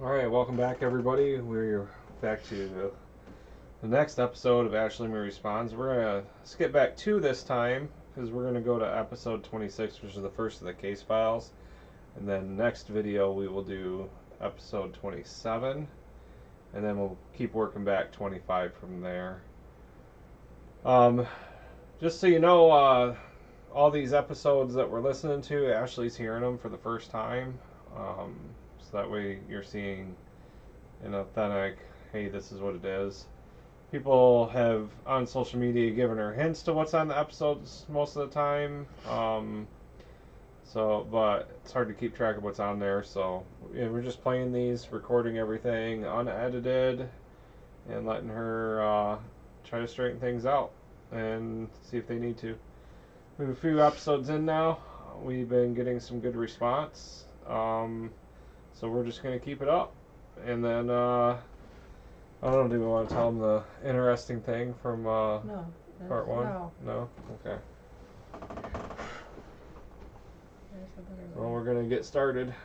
Alright, welcome back everybody. We're back to the next episode of Ashley Me Responds. We're going to skip back 2 this time because we're going to go to episode 26, which is the first of the case files. And then next video we will do episode 27. And then we'll keep working back 25 from there. Just so you know, all these episodes that we're listening to, Ashley's hearing them for the first time. So that way you're seeing an authentic, hey, this is what it is. People have on social media given her hints to what's on the episodes most of the time. But it's hard to keep track of what's on there. So we're just playing these, recording everything unedited, and letting her try to straighten things out and see if they need to. We have a few episodes in now. We've been getting some good response. So we're just going to keep it up. And then, I don't know, do we want to tell them the interesting thing from No. part 1? No. No? Okay. There's the better Well, one. we're going to get started.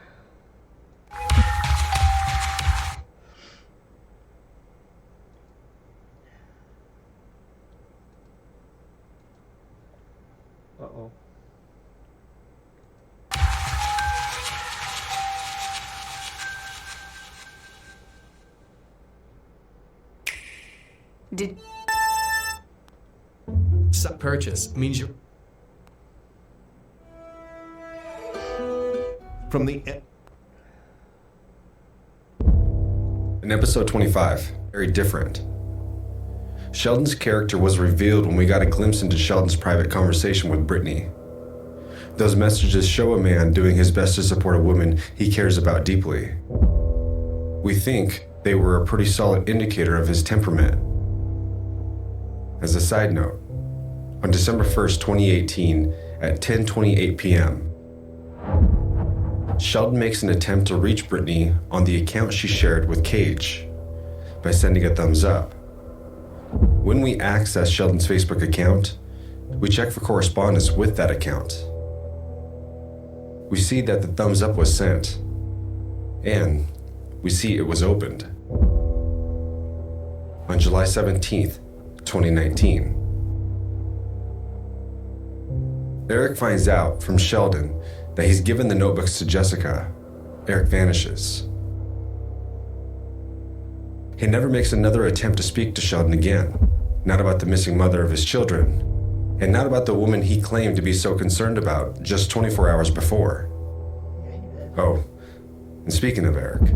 Uh-oh. Did purchase means you're from the in episode 25, very different. Sheldon's character was revealed when we got a glimpse into Sheldon's private conversation with Brittany. Those messages show a man doing his best to support a woman he cares about deeply. We think they were a pretty solid indicator of his temperament. As a side note, on December 1st, 2018, at 10:28 p.m., Sheldon makes an attempt to reach Brittany on the account she shared with Cage by sending a thumbs up. When we access Sheldon's Facebook account, we check for correspondence with that account. We see that the thumbs up was sent, and we see it was opened. On July 17th, 2019. Eric finds out from Sheldon that he's given the notebooks to Jessica. Eric vanishes. He never makes another attempt to speak to Sheldon again, not about the missing mother of his children, and not about the woman he claimed to be so concerned about just 24 hours before. Oh, and speaking of Eric,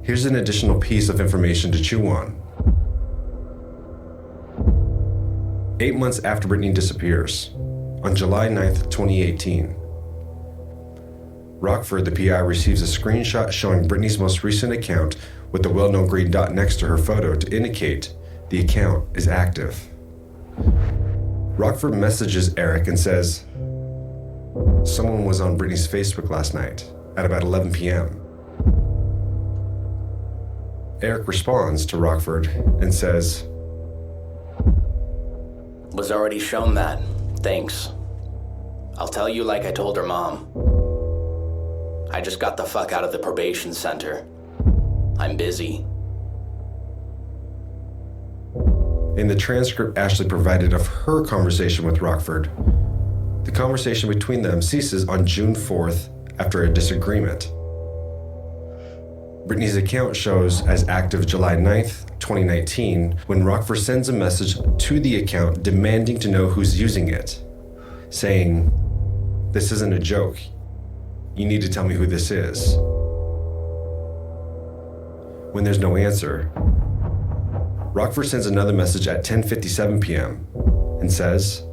here's an additional piece of information to chew on. 8 months after Brittany disappears, on July 9th, 2018, Rockford, the PI, receives a screenshot showing Brittany's most recent account with the well-known green dot next to her photo to indicate the account is active. Rockford messages Eric and says, "Someone was on Brittany's Facebook last night at about 11 p.m. Eric responds to Rockford and says, "Was already shown that. Thanks. I'll tell you like I told her mom. I just got the fuck out of the probation center. I'm busy." In the transcript Ashley provided of her conversation with Rockford, the conversation between them ceases on June 4th after a disagreement. Brittany's account shows as active July 9th, 2019, when Rockford sends a message to the account demanding to know who's using it, saying, "This isn't a joke. You need to tell me who this is." When there's no answer, Rockford sends another message at 10:57 p.m. and says,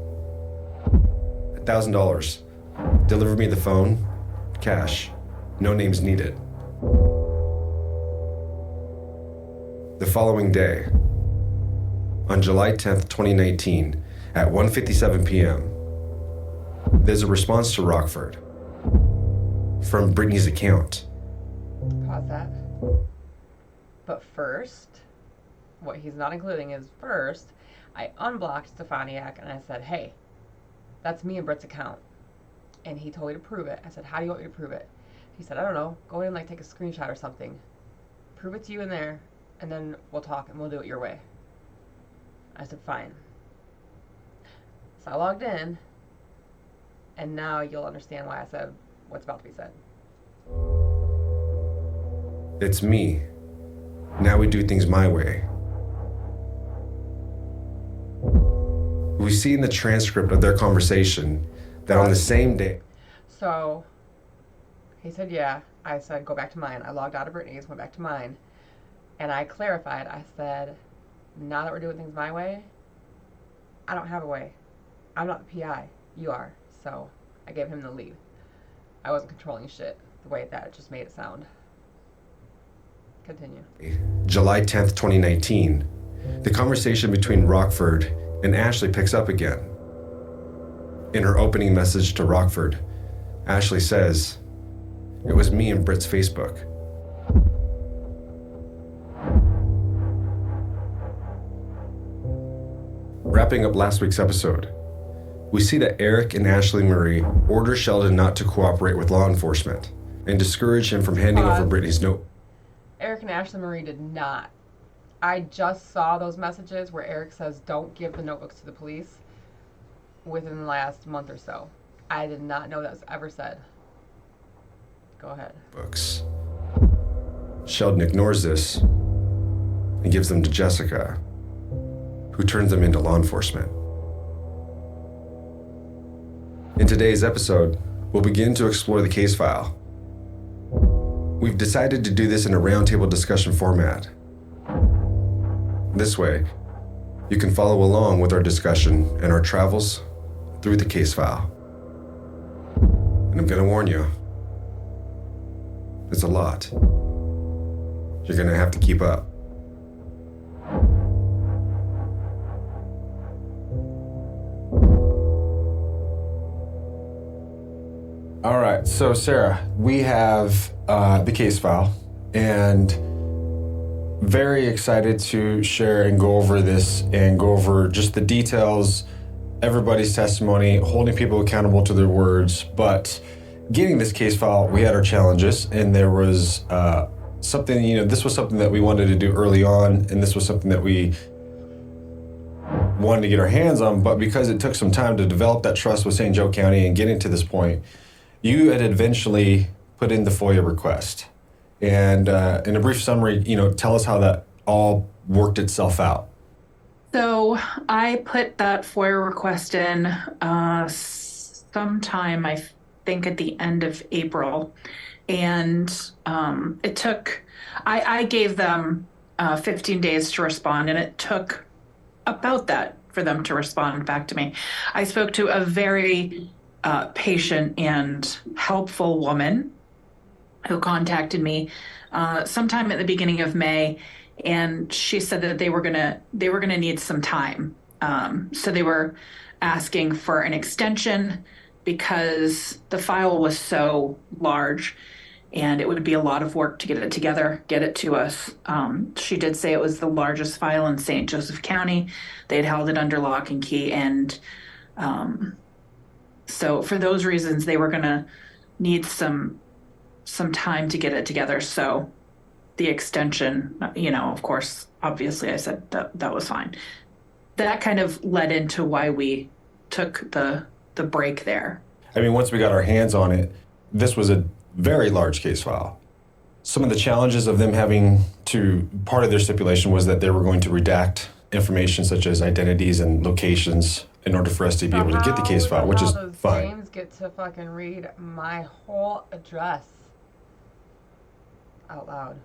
$1,000. Deliver me the phone. Cash. No names needed. The following day, on July 10th, 2019, at 1:57 p.m., there's a response to Rockford from Brittany's account. Pause that. But first, what he's not including is first, I unblocked Stefaniak and I said, hey, that's me and Britt's account. and he told me to prove it. I said, how do you want me to prove it? He said, I don't know. Go in and like take a screenshot or something. Prove it to you in there, and then we'll talk and we'll do it your way. I said, fine. So I logged in, and now you'll understand why I said what's about to be said. It's me. Now we do things my way. We see in the transcript of their conversation that on the same day. So he said, yeah. I said, go back to mine. I logged out of Brittany's, went back to mine. And I clarified. I said, now that we're doing things my way, I don't have a way. I'm not the PI. You are. So I gave him the lead. I wasn't controlling shit the way that it just made it sound. Continue. July 10th, 2019, the conversation between Rockford and Ashley picks up again. In her opening message to Rockford, Ashley says, "It was me and Britt's Facebook." Wrapping up last week's episode, we see that Eric and Ashley Marie order Sheldon not to cooperate with law enforcement and discourage him from handing over Brittany's note. Eric and Ashley Marie did not. I just saw those messages where Eric says, don't give the notebooks to the police within the last month or so. I did not know that was ever said. Go ahead. Books. Sheldon ignores this and gives them to Jessica, who turns them into law enforcement. In today's episode, we'll begin to explore the case file. We've decided to do this in a roundtable discussion format. This way, you can follow along with our discussion and our travels through the case file. And I'm gonna warn you, it's a lot. You're gonna have to keep up. All right, so Sarah, we have the case file, and very excited to share and go over this and go over just the details, everybody's testimony, holding people accountable to their words. But getting this case file, we had our challenges, and there was something, this was something that we wanted to do early on, and this was something that we wanted to get our hands on, but because it took some time to develop that trust with St. Joe County and getting to this point, you had eventually put in the FOIA request. And in a brief summary, tell us how that all worked itself out. So I put that FOIA request in sometime, I think, at the end of April. And it took, I gave them 15 days to respond, and it took about that for them to respond back to me. I spoke to a very patient and helpful woman who contacted me sometime at the beginning of May, and she said that they were gonna need some time. So they were asking for an extension because the file was so large, and it would be a lot of work to get it together, get it to us. She did say it was the largest file in St. Joseph County. They had held it under lock and key, and so for those reasons, they were gonna need some time to get it together. So the extension, of course, obviously I said that was fine. That kind of led into why we took the break there. I mean, once we got our hands on it, this was a very large case file. Some of the challenges of them having to, part of their stipulation was that they were going to redact information such as identities and locations in order for us to be able to get the case file, which is fine. James get to fucking read my whole address out loud.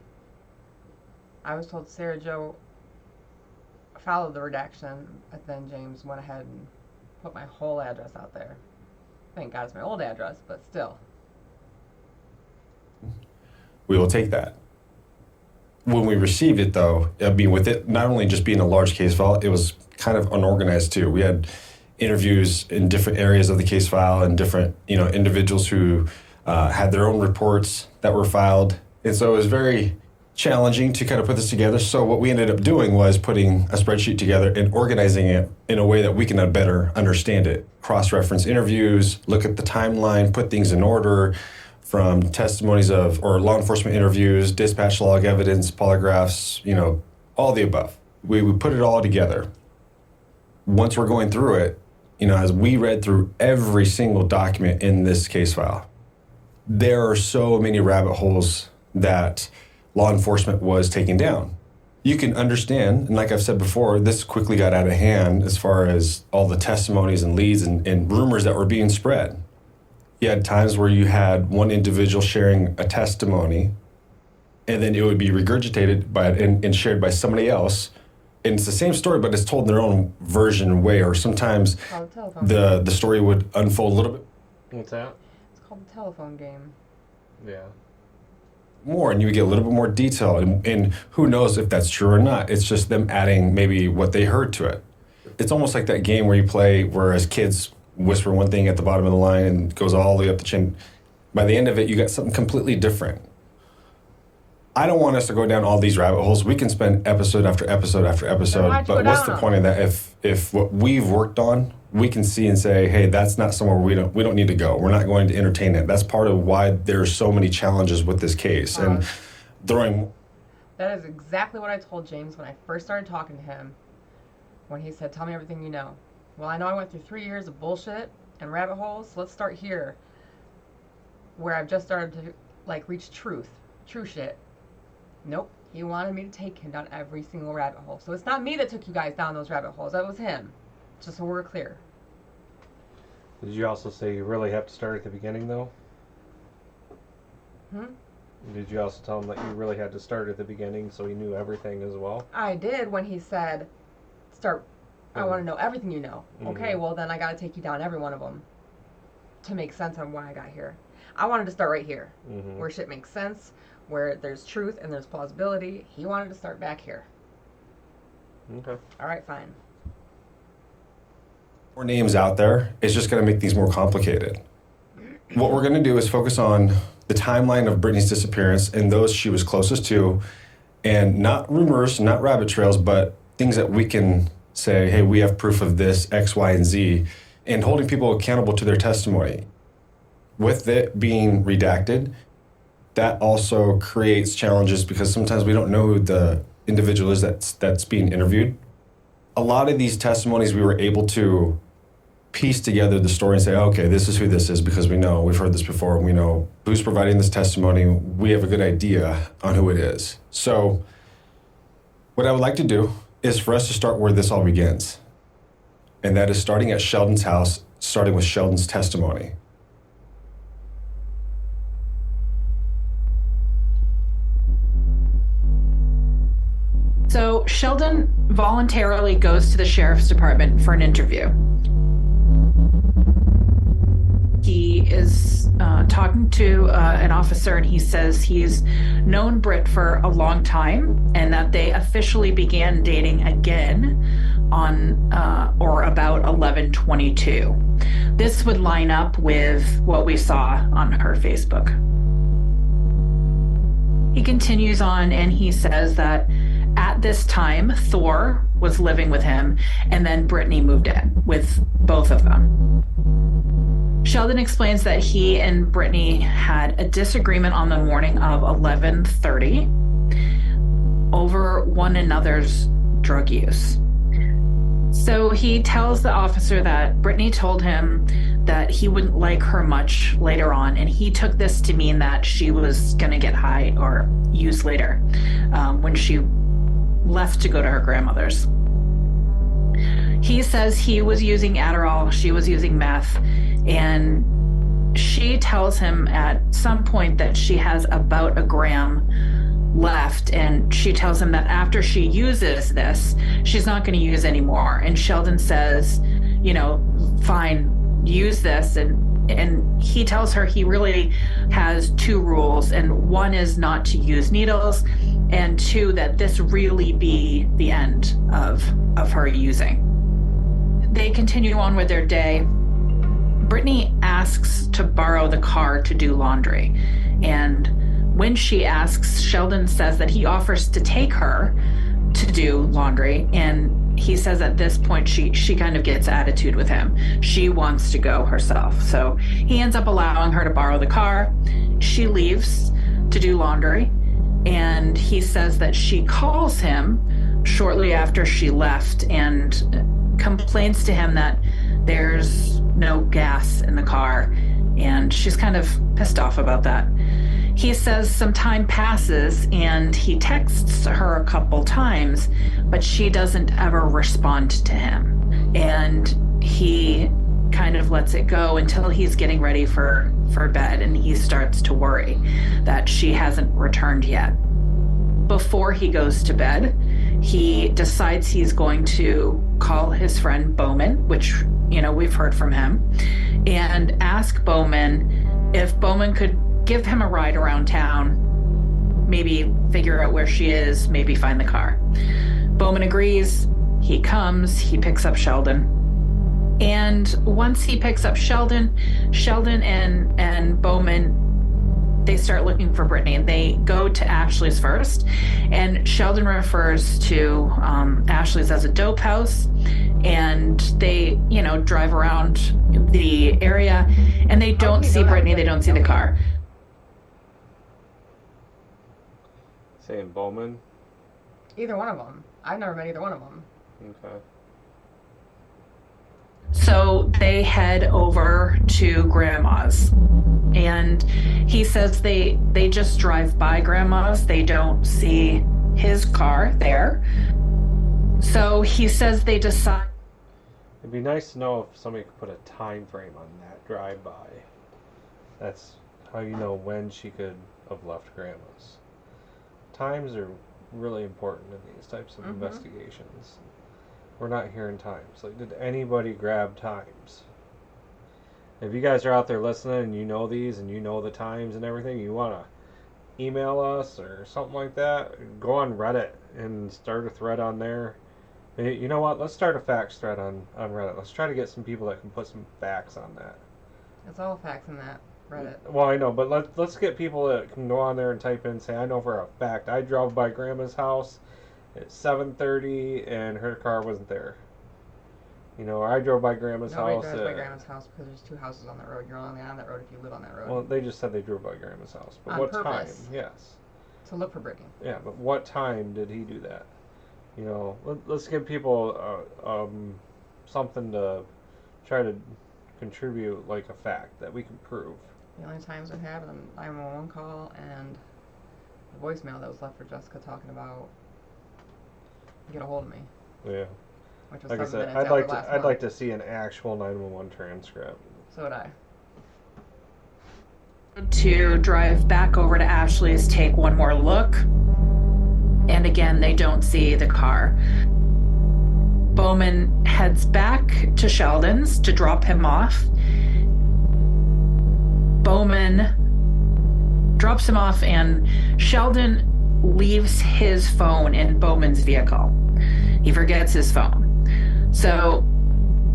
I was told Sarah Jo followed the redaction, but then James went ahead and put my whole address out there. Thank God it's my old address, but still. We will take that. When we received it, though, with it not only just being a large case file, it was kind of unorganized too. We had interviews in different areas of the case file and different, individuals who had their own reports that were filed. And so it was very challenging to kind of put this together. So what we ended up doing was putting a spreadsheet together and organizing it in a way that we can better understand it. Cross-reference interviews, look at the timeline, put things in order from testimonies or law enforcement interviews, dispatch log evidence, polygraphs, all the above. We put it all together. Once we're going through it, as we read through every single document in this case file, there are so many rabbit holes that law enforcement was taking down. You can understand, and like I've said before, this quickly got out of hand as far as all the testimonies and leads and rumors that were being spread. You had times where you had one individual sharing a testimony, and then it would be regurgitated and shared by somebody else. And it's the same story, but it's told in their own version way, or sometimes the story would unfold a little bit. What's that? It's called the telephone game. Yeah. More, and you would get a little bit more detail, and who knows if that's true or not. It's just them adding maybe what they heard to it. It's almost like that game where you play where as kids whisper one thing at the bottom of the line and goes all the way up the chain. By the end of it, you got something completely different. I don't want us to go down all these rabbit holes. We can spend episode after episode after episode, but what's the point of that if what we've worked on, we can see and say, hey, that's not somewhere we don't need to go. We're not going to entertain it. That's part of why there's so many challenges with this case. And throwing... That is exactly what I told James when I first started talking to him, when he said, tell me everything you know. Well, I know I went through 3 years of bullshit and rabbit holes, so let's start here, where I've just started to, reach true shit. Nope. He wanted me to take him down every single rabbit hole. So it's not me that took you guys down those rabbit holes. That was him. Just so we're clear. Did you also say you really have to start at the beginning, though? Did you also tell him that you really had to start at the beginning so he knew everything as well? I did when he said, I want to know everything you know. Okay, well then I got to take you down every one of them to make sense on why I got here. I wanted to start right here, where shit makes sense, where there's truth and there's plausibility. He wanted to start back here. Okay. All right, fine. More names out there is just going to make things more complicated. What we're going to do is focus on the timeline of Brittany's disappearance and those she was closest to, and not rumors, not rabbit trails, but things that we can say, hey, we have proof of this, X, Y, and Z, and holding people accountable to their testimony. With it being redacted, that also creates challenges because sometimes we don't know who the individual is that's being interviewed. A lot of these testimonies we were able to piece together the story and say, okay, this is who this is because we've heard this before, we know who's providing this testimony, we have a good idea on who it is. So what I would like to do is for us to start where this all begins. And that is starting at Sheldon's house, starting with Sheldon's testimony. So Sheldon voluntarily goes to the sheriff's department for an interview. He is talking to an officer, and he says he's known Britt for a long time and that they officially began dating again on or about 11/22. This would line up with what we saw on her Facebook. He continues on and he says that at this time, Thor was living with him, and then Brittany moved in with both of them. Sheldon explains that he and Brittany had a disagreement on the morning of 11:30 over one another's drug use. So he tells the officer that Brittany told him that he wouldn't like her much later on, and he took this to mean that she was going to get high or use later when she left to go to her grandmother's. He says he was using Adderall, she was using meth, and she tells him at some point that she has about a gram left, and she tells him that after she uses this, she's not going to use anymore. And Sheldon says, fine, use this, and he tells her he really has two rules, and one is not to use needles, and two, that this really be the end of her using. They continue on with their day. Brittany asks to borrow the car to do laundry, and when she asks, Sheldon says that he offers to take her to do laundry, and he says at this point she kind of gets attitude with him. She wants to go herself. So he ends up allowing her to borrow the car. She leaves to do laundry, and he says that she calls him shortly after she left and complains to him that there's no gas in the car, and she's kind of pissed off about that. He says some time passes and he texts her a couple times, but she doesn't ever respond to him. And he kind of lets it go until he's getting ready for bed, and he starts to worry that she hasn't returned yet. Before he goes to bed, he decides he's going to call his friend Bowman, which, we've heard from him, and ask Bowman if Bowman could give him a ride around town, maybe figure out where she is, maybe find the car. Bowman agrees. He comes, he picks up Sheldon. And once he picks up Sheldon and Bowman, they start looking for Brittany. They go to Ashley's first, and Sheldon refers to Ashley's as a dope house, and they, drive around the area, and they don't see Brittany, they don't see the car. Saying Bowman? Either one of them. I've never met either one of them. Okay. So they head over to Grandma's, and he says they just drive by Grandma's. They don't see his car there. So he says they decide. It'd be nice to know if somebody could put a time frame on that drive-by. That's how you know when she could have left Grandma's. Times are really important in these types of investigations. We're not hearing times. Like, did anybody grab times? If you guys are out there listening and you know these and you know the times and everything, you want to email us or something like that, go on Reddit and start a thread on there. You know what? Let's start a facts thread on Reddit. Let's try to get some people that can put some facts on that. It's all facts in that Reddit. Well, I know, but let's get people that can go on there and type in and say, I know for a fact I drove by Grandma's house at 7:30 and her car wasn't there. Or I drove by Grandma's Nobody house. Nobody drives by Grandma's house because there's two houses on that road. You're only on that road if you live on that road. Well, they just said they drove by Grandma's house. But on what purpose. time? Yes. To look for Brittany. Yeah, but what time did he do that? Let's give people something to try to contribute, like a fact that we can prove. The only times I have is a 911 call and a voicemail that was left for Jessica talking about get a hold of me. Yeah. Which was Like I 7 said, minutes after last I'd month. like to see an actual 911 transcript. So would I. To drive back over to Ashley's, take one more look, and again they don't see the car. Bowman heads back to Sheldon's to drop him off. Bowman drops him off, and Sheldon leaves his phone in Bowman's vehicle. He forgets his phone. So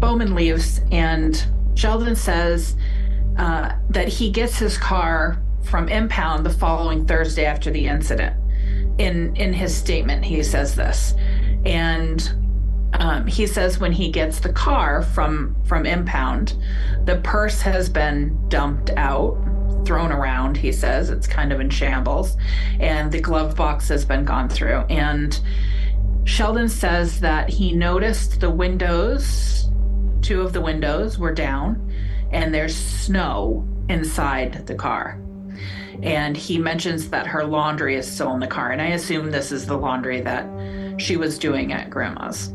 Bowman leaves, and Sheldon says that he gets his car from impound the following Thursday after the incident. In his statement, he says this. And he says when he gets the car from impound, the purse has been dumped out, thrown around. He says it's kind of in shambles, and the glove box has been gone through. And Sheldon says that he noticed the windows, two of the windows were down, and there's snow inside the car. And he mentions that her laundry is still in the car, and I assume this is the laundry that she was doing at Grandma's.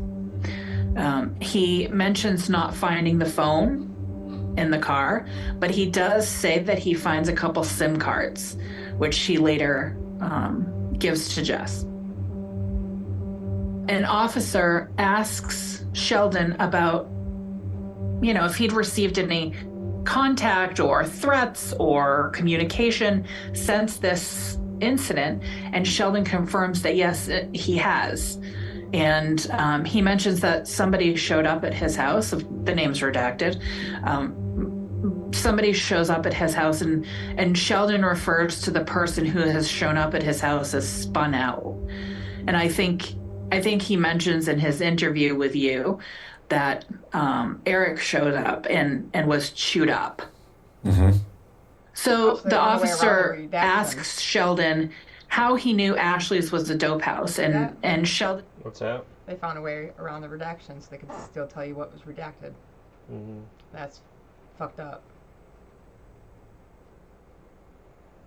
He mentions not finding the phone in the car, but he does say that he finds a couple SIM cards, which he later gives to Jess. An officer asks Sheldon about, if he'd received any contact or threats or communication since this incident, and Sheldon confirms that yes, he has. And he mentions that somebody showed up at his house, the name's redacted, somebody shows up at his house, and Sheldon refers to the person who has shown up at his house as spun out. And I think he mentions in his interview with you that Eric showed up and was chewed up. Mm-hmm. So Also, they the found a way around officer the redactions. asks Sheldon how he knew Ashley's was a dope house, and Sheldon. What's that? They found a way around the redactions so they could still tell you what was redacted. Mm-hmm. That's fucked up.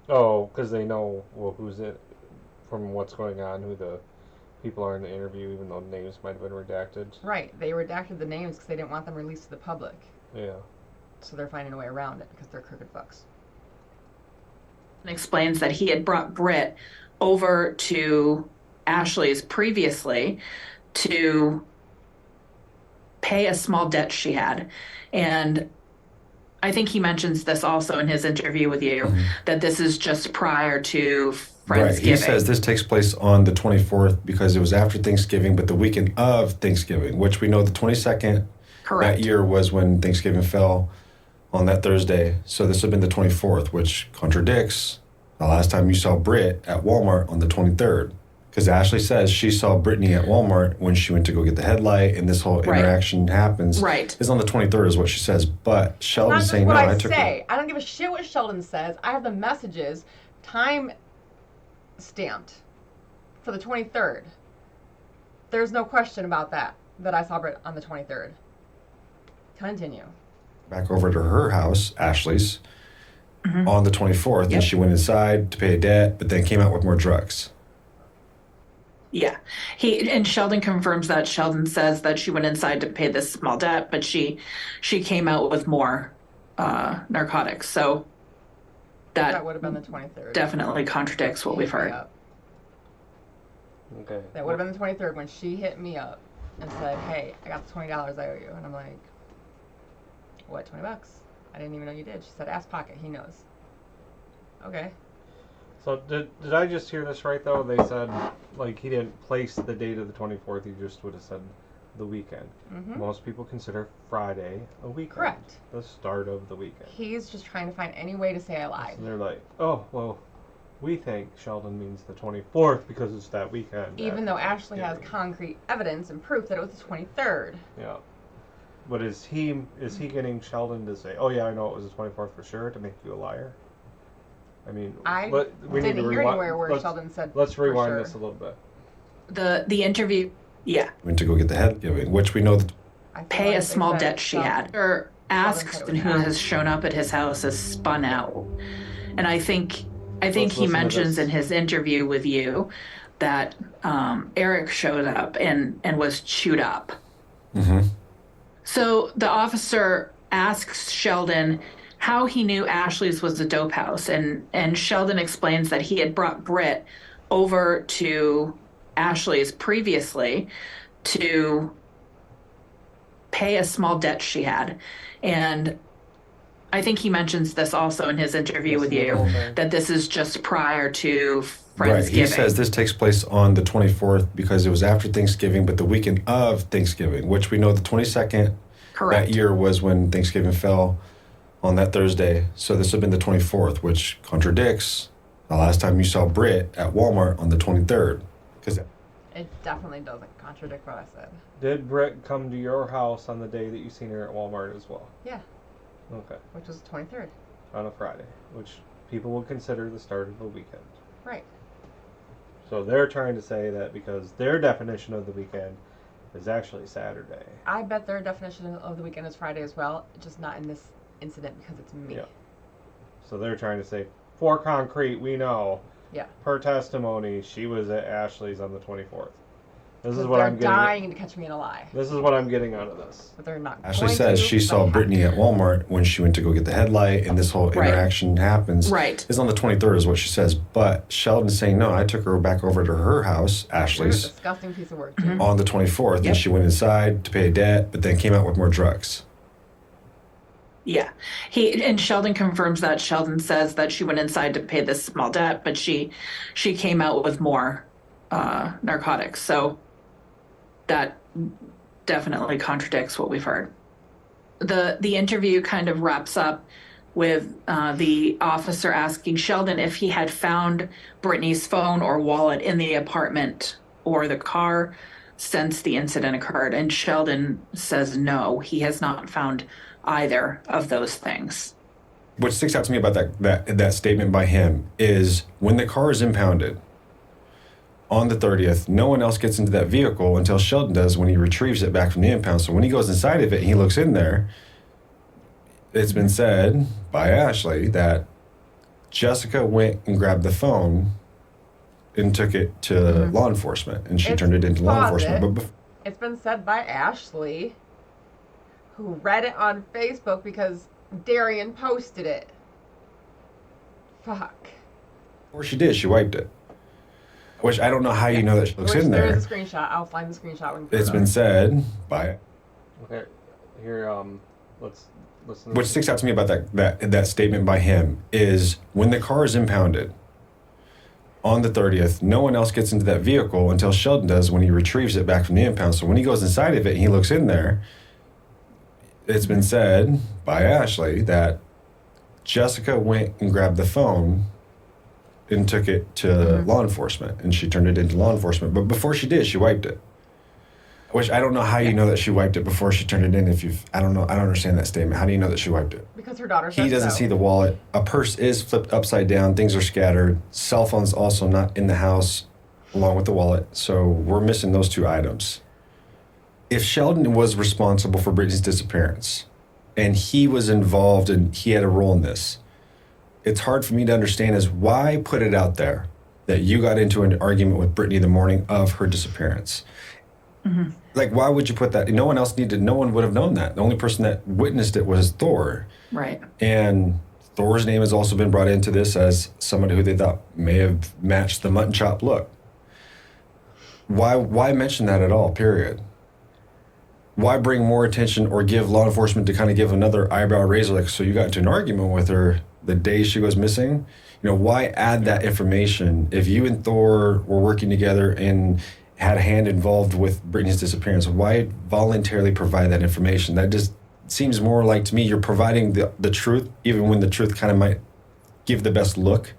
Oh, because they know, well, who's it, from what's going on, who the people are in the interview, even though names might have been redacted. Right. They redacted the names because they didn't want them released to the public. Yeah. So they're finding a way around it because they're crooked fucks. Explains that he had brought Britt over to Ashley's previously to pay a small debt she had. And I think he mentions this also in his interview with you, that this is just prior to Friendsgiving. Right. He says this takes place on the 24th because it was after Thanksgiving, but the weekend of Thanksgiving, which we know the 22nd Correct. that year was when Thanksgiving fell on that Thursday. So this would have been the 24th, which contradicts the last time you saw Britt at Walmart on the 23rd. Because Ashley says she saw Brittany at Walmart when she went to go get the headlight, and this whole interaction happens. Right. Is on the 23rd is what she says. But Not Sheldon's just saying, what no, I I took say. her. I don't give a shit what Sheldon says. I have the messages time stamped for the 23rd. There's no question about that I saw Britt on the 23rd. Continue. Back over to her house, Ashley's, on the 24th, and she went inside to pay a debt, but then came out with more drugs. Yeah. And Sheldon confirms that. Sheldon says that she went inside to pay this small debt, but she came out with more narcotics. So That would have been the 23rd. definitely contradicts what we've heard. Okay. That would have been the 23rd when she hit me up and said, "Hey, I got the $20 I owe you." And I'm like, "What, 20 bucks? I didn't even know you did." She said, "Ask Pocket, he knows." Okay. So did I just hear this right, though? They said, like, he didn't place the date of the 24th. He just would have said the weekend. Mm-hmm. Most people consider Friday a weekend. Correct. The start of the weekend. He's just trying to find any way to say I lied. So they're like, oh, well, we think Sheldon means the 24th because it's that weekend. Even though Ashley has Thanksgiving. concrete evidence and proof that it was the 23rd. Yeah. But is he getting Sheldon to say, oh, yeah, I know it was the 24th for sure, to make you a liar? I mean, I we need to didn't hear rewind. anywhere where let's, Sheldon said Let's for rewind sure. this a little bit. The interview, yeah. Went to go get the head giving, which we know that I feel Pay like a they small said debt she Sheldon- had. Or asks said it was who Ashley. has shown up at his house as spun out. And I think Let's he listen to mentions this. in his interview with you that Eric showed up and was chewed up. So the officer asks Sheldon how he knew Ashley's was a dope house, and Sheldon explains that he had brought Britt over to Ashley's previously to pay a small debt she had. And I think he mentions this also in his interview with you, Okay. that this is just prior to Friendsgiving. right. He says this takes place on the 24th because it was after Thanksgiving, but the weekend of Thanksgiving, which we know the 22nd Correct. that year was when Thanksgiving fell on that Thursday. So this would have been the 24th, which contradicts the last time you saw Britt at Walmart on the 23rd. Because It definitely doesn't contradict what I said. Did Britt come to your house on the day that you seen her at Walmart as well? Yeah, Okay. which was the 23rd. On a Friday, which people would consider the start of the weekend. Right. So they're trying to say that because their definition of the weekend is actually Saturday. I bet their definition of the weekend is Friday as well, just not in this incident because it's me. Yeah. So they're trying to say, for concrete, we know. Yeah. Per testimony, she was at Ashley's on the 24th. This is 'Cause what they're I'm getting. dying to catch me in a lie, This is what I'm getting out of this. but they're not. Ashley going says to, she but saw they have Brittany to. at Walmart when she went to go get the headlight, and this whole Right. interaction happens. Right. Is on the 23rd, is what she says. But Sheldon's saying, no, I took her back over to her house, You're a Ashley's, disgusting piece of work. Jim. on the 24th, Yep. and she went inside to pay a debt, but then came out with more drugs. Yeah. And Sheldon confirms that. Sheldon says that she went inside to pay this small debt, but she came out with more narcotics. So that definitely contradicts what we've heard. The interview kind of wraps up with the officer asking Sheldon if he had found Brittany's phone or wallet in the apartment or the car since the incident occurred. And Sheldon says no, he has not found either of those things. What sticks out to me about that statement by him is when the car is impounded on the 30th, no one else gets into that vehicle until Sheldon does when he retrieves it back from the impound. So when he goes inside of it and he looks in there, it's been said by Ashley that Jessica went and grabbed the phone and took it to law enforcement, and she turned it into law enforcement. But it's been said by Ashley, who read it on Facebook because Darian posted it. Fuck. before she did, she wiped it. Which I don't know how you know that she looks in there. There is a screenshot. I'll find the screenshot. It's been said by. Okay, here, let's listen. What sticks out to me about that statement by him is when the car is impounded on the 30th, no one else gets into that vehicle until Sheldon does when he retrieves it back from the impound. So when he goes inside of it and he looks in there, it's been said by Ashley that Jessica went and grabbed the phone and took it to law enforcement, and she turned it into law enforcement. But before she did, she wiped it. Which I don't know how you know that she wiped it before she turned it in. I don't know. I don't understand that statement. How do you know that she wiped it? Because her daughter says He doesn't so. see the wallet. A purse is flipped upside down. Things are scattered. Cell phone's also not in the house along with the wallet. So we're missing those two items. If Sheldon was responsible for Brittany's disappearance and he was involved and he had a role in this, it's hard for me to understand is why put it out there that you got into an argument with Brittany the morning of her disappearance. Mm-hmm. Like, why would you put that? No one would have known that. The only person that witnessed it was Thor. Right. And Thor's name has also been brought into this as somebody who they thought may have matched the mutton chop look. Why mention that at all, period? Why bring more attention or give law enforcement to kind of give another eyebrow raiser, like, so you got into an argument with her the day she goes missing? You know, why add that information if you and Thor were working together and had a hand involved with Brittany's disappearance? Why voluntarily provide that information? That just seems more like, to me, you're providing the truth, even when the truth kind of might give the best look,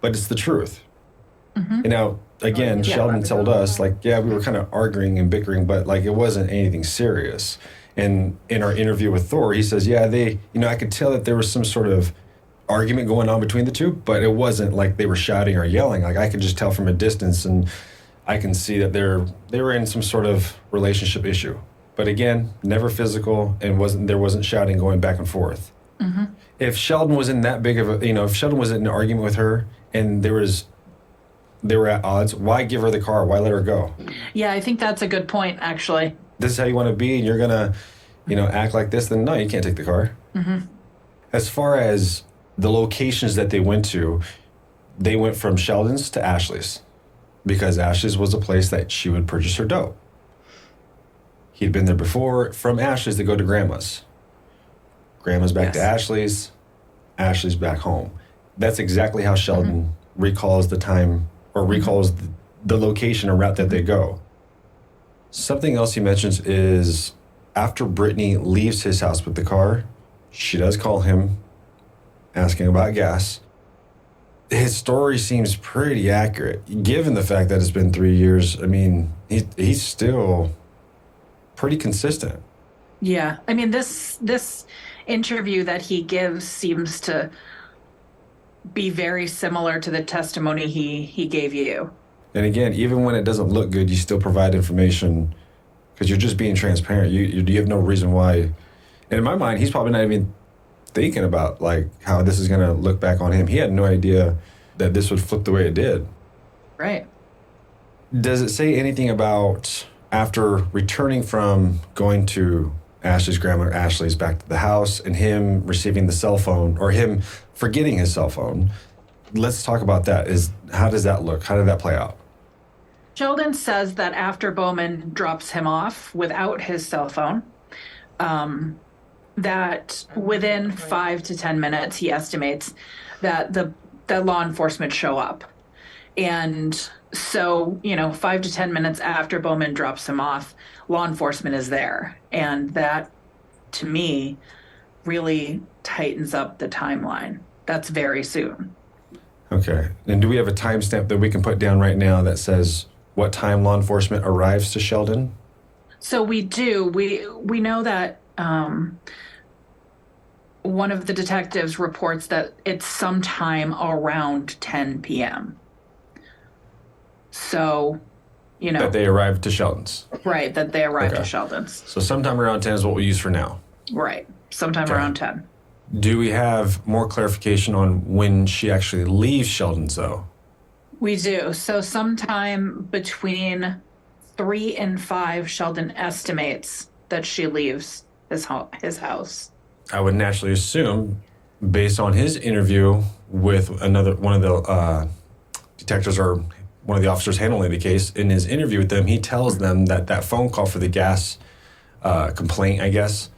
but it's the truth. Mm-hmm. And now, again, Sheldon told us, like, yeah, we were kind of arguing and bickering, but like it wasn't anything serious. And in our interview with Thor, he says, yeah, I could tell that there was some sort of argument going on between the two, but it wasn't like they were shouting or yelling. Like, I could just tell from a distance, and I can see that they were in some sort of relationship issue. But again, never physical, and there wasn't shouting going back and forth. Mm-hmm. If Sheldon was in that big of a, if Sheldon was in an argument with her and they were at odds, why give her the car? Why let her go? Yeah, I think that's a good point, actually. This is how you want to be, and you're going to, act like this, then no, you can't take the car. Mm-hmm. As far as the locations that they went to, they went from Sheldon's to Ashley's, because Ashley's was a place that she would purchase her dope. He'd been there before. From Ashley's, they go to Grandma's. Grandma's back to Ashley's. Ashley's back home. That's exactly how Sheldon recalls the time, or recalls the location or route that they go. Something else he mentions is after Brittany leaves his house with the car, she does call him, asking about gas. His story seems pretty accurate, given the fact that it's been 3 years. I mean, he's still pretty consistent. Yeah, I mean, this interview that he gives seems to be very similar to the testimony he gave you. And again, even when it doesn't look good, you still provide information because you're just being transparent. You have no reason why. And in my mind, he's probably not even thinking about like how this is going to look back on him. He had no idea that this would flip the way it did. Right. Does it say anything about after returning from going to Ashley's grandma, Ashley's back to the house, and him receiving the cell phone, or him forgetting his cell phone? Let's talk about that. How does that look? How did that play out? Sheldon says that after Bowman drops him off without his cell phone, that within 5 to 10 minutes, he estimates that the law enforcement show up. And so, 5 to 10 minutes after Bowman drops him off, law enforcement is there. And that, to me, really tightens up the timeline. That's very soon. Okay. And do we have a timestamp that we can put down right now that says what time law enforcement arrives to Sheldon? So we do. We know that one of the detectives reports that it's sometime around 10 p.m. So, you know. That they arrived to Sheldon's. Right, that they arrived to Sheldon's. So sometime around 10 is what we use for now. Right, sometime around 10. Do we have more clarification on when she actually leaves Sheldon's, though? We do. So sometime between 3 and 5, Sheldon estimates that she leaves his house. I would naturally assume, based on his interview with one of the detectives or one of the officers handling the case, in his interview with them, he tells them that phone call for the gas complaint, I guess,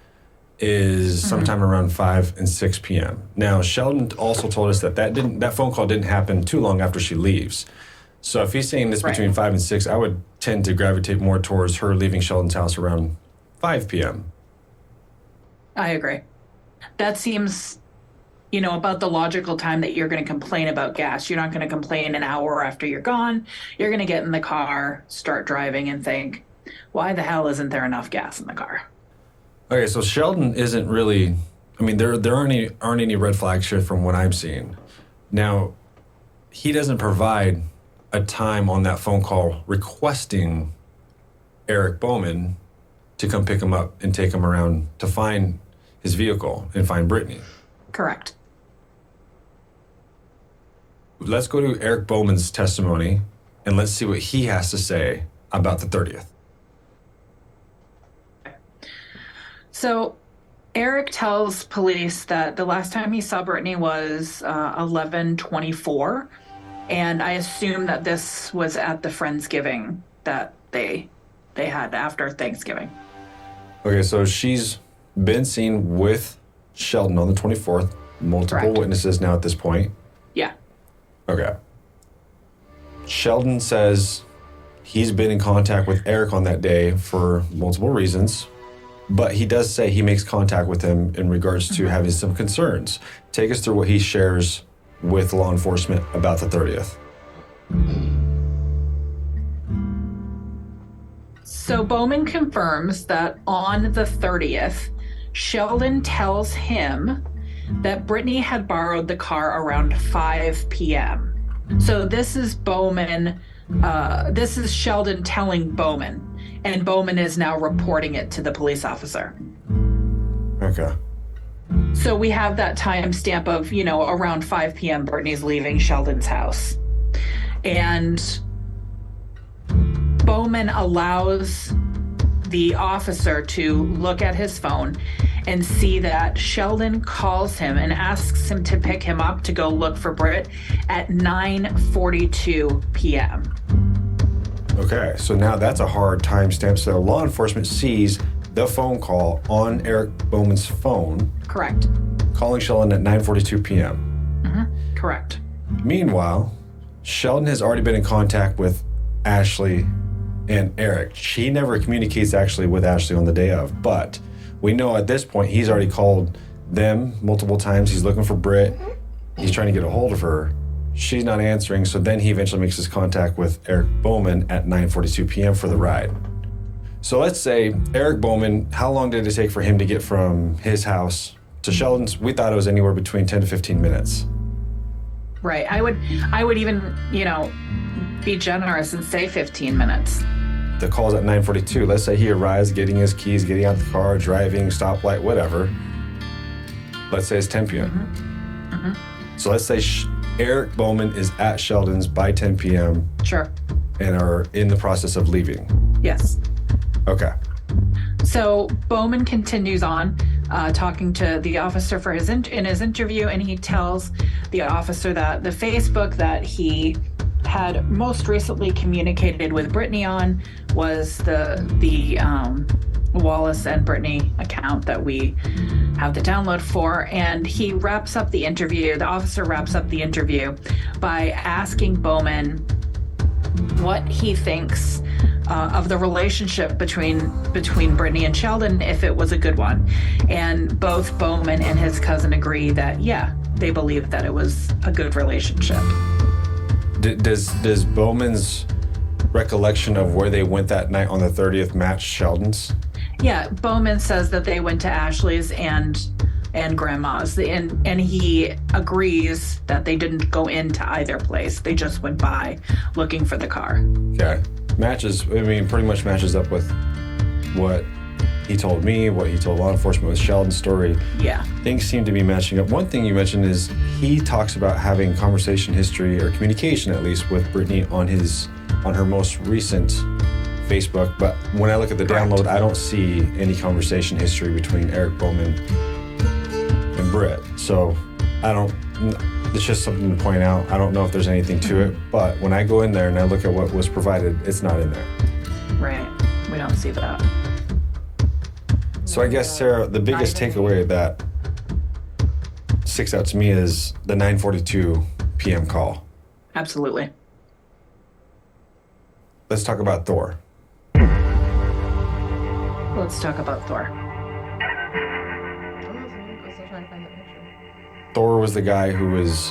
is sometime around 5 and 6 p.m. Now, Sheldon also told us that phone call didn't happen too long after she leaves. So if he's saying this between 5 and 6, I would tend to gravitate more towards her leaving Sheldon's house around 5 p.m. I agree. That seems, about the logical time that you're going to complain about gas. You're not going to complain an hour after you're gone. You're going to get in the car, start driving, and think, why the hell isn't there enough gas in the car? Okay, so Sheldon isn't really, there aren't any red flags here from what I'm seeing. Now, he doesn't provide a time on that phone call requesting Eric Bowman to come pick him up and take him around to find his vehicle and find Brittany. Correct. Let's go to Eric Bowman's testimony and let's see what he has to say about the 30th. So Eric tells police that the last time he saw Brittany was 11/24, and I assume that this was at the Friendsgiving that they had after Thanksgiving. Okay, so she's been seen with Sheldon on the 24th. Multiple Correct. witnesses now at this point. Yeah. Okay. Sheldon says he's been in contact with Eric on that day for multiple reasons, but he does say he makes contact with him in regards to having some concerns. Take us through what he shares with law enforcement about the 30th. So Bowman confirms that on the 30th, Sheldon tells him that Brittany had borrowed the car around 5 p.m. So this is Sheldon telling Bowman, and Bowman is now reporting it to the police officer. Okay. So we have that timestamp of, around 5 p.m. Brittany's leaving Sheldon's house. And Bowman allows the officer to look at his phone and see that Sheldon calls him and asks him to pick him up to go look for Britt at 9:42 p.m. Okay, so now that's a hard timestamp. So law enforcement sees the phone call on Eric Bowman's phone. Correct. Calling Sheldon at 9:42 p.m. Correct. Meanwhile, Sheldon has already been in contact with Ashley and Eric. She never communicates actually with Ashley on the day of, but we know at this point he's already called them multiple times. He's looking for Britt. He's trying to get a hold of her. She's not answering, so then he eventually makes his contact with Eric Bowman at 9:42 p.m. for the ride. So let's say Eric Bowman, how long did it take for him to get from his house to Sheldon's? We thought it was anywhere between 10 to 15 minutes. Right. I would even, be generous and say 15 minutes. The call's at 9:42. Let's say he arrives, getting his keys, getting out the car, driving, stoplight, whatever. Let's say it's 10 p.m. So let's say Eric Bowman is at Sheldon's by 10 p.m. Sure. and are in the process of leaving. Yes. Okay. So Bowman continues on talking to the officer in his interview, and he tells the officer that the Facebook that he had most recently communicated with Brittany on was the Wallace and Brittany account that we have the download for. And he wraps up the interview. The officer wraps up the interview by asking Bowman what he thinks of the relationship between Brittany and Sheldon, if it was a good one. And both Bowman and his cousin agree that, yeah, they believe that it was a good relationship. Does Bowman's recollection of where they went that night on the 30th match Sheldon's? Yeah, Bowman says that they went to Ashley's and Grandma's, and he agrees that they didn't go into either place. They just went by looking for the car. Okay. Pretty much matches up with what he told me, what he told law enforcement with Sheldon's story. Yeah. Things seem to be matching up. One thing you mentioned is he talks about having conversation history, or communication at least, with Brittany on her most recent Facebook. But when I look at the download, I don't see any conversation history between Eric Bowman and Britt. So it's just something to point out. I don't know if there's anything to it, but when I go in there and I look at what was provided, it's not in there. Right. We don't see that. So I guess, Sarah, the biggest takeaway that sticks out to me is the 9:42 p.m. call. Absolutely. Let's talk about Thor. Let's talk about Thor. I'm still trying to find that picture. Thor was the guy who was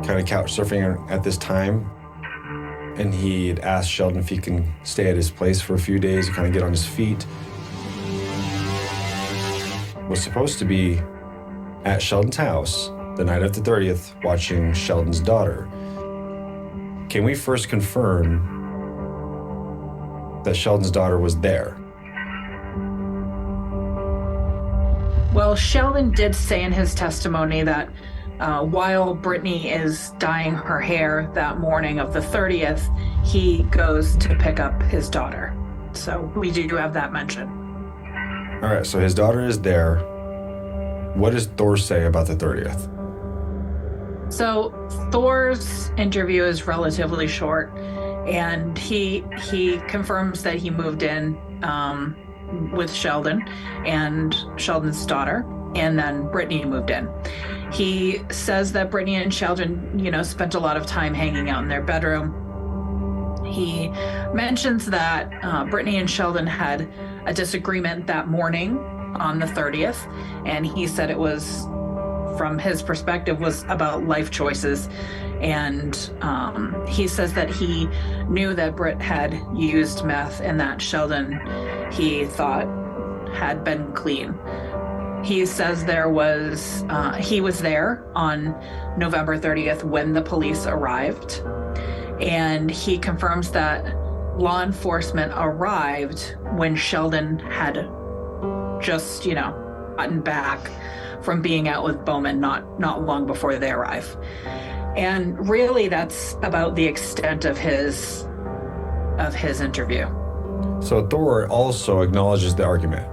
kind of couch surfing at this time, and he'd asked Sheldon if he can stay at his place for a few days to kind of get on his feet. Was supposed to be at Sheldon's house the night of the 30th watching Sheldon's daughter. Can we first confirm that Sheldon's daughter was there? Well, Sheldon did say in his testimony that while Brittany is dyeing her hair that morning of the 30th, he goes to pick up his daughter. So we do have that mention. All right, so his daughter is there. What does Thor say about the 30th? So Thor's interview is relatively short, and he confirms that he moved in with Sheldon and Sheldon's daughter, and then Brittany moved in. He says that Brittany and Sheldon, spent a lot of time hanging out in their bedroom. He mentions that Brittany and Sheldon had a disagreement that morning on the 30th, and he said it was, from his perspective, was about life choices. And he says that he knew that Britt had used meth and that Sheldon, he thought, had been clean. He says he was there on November 30th when the police arrived, and he confirms that law enforcement arrived when Sheldon had just, gotten back from being out with Bowman not long before they arrive. And really, that's about the extent of his interview. So Thor also acknowledges the argument.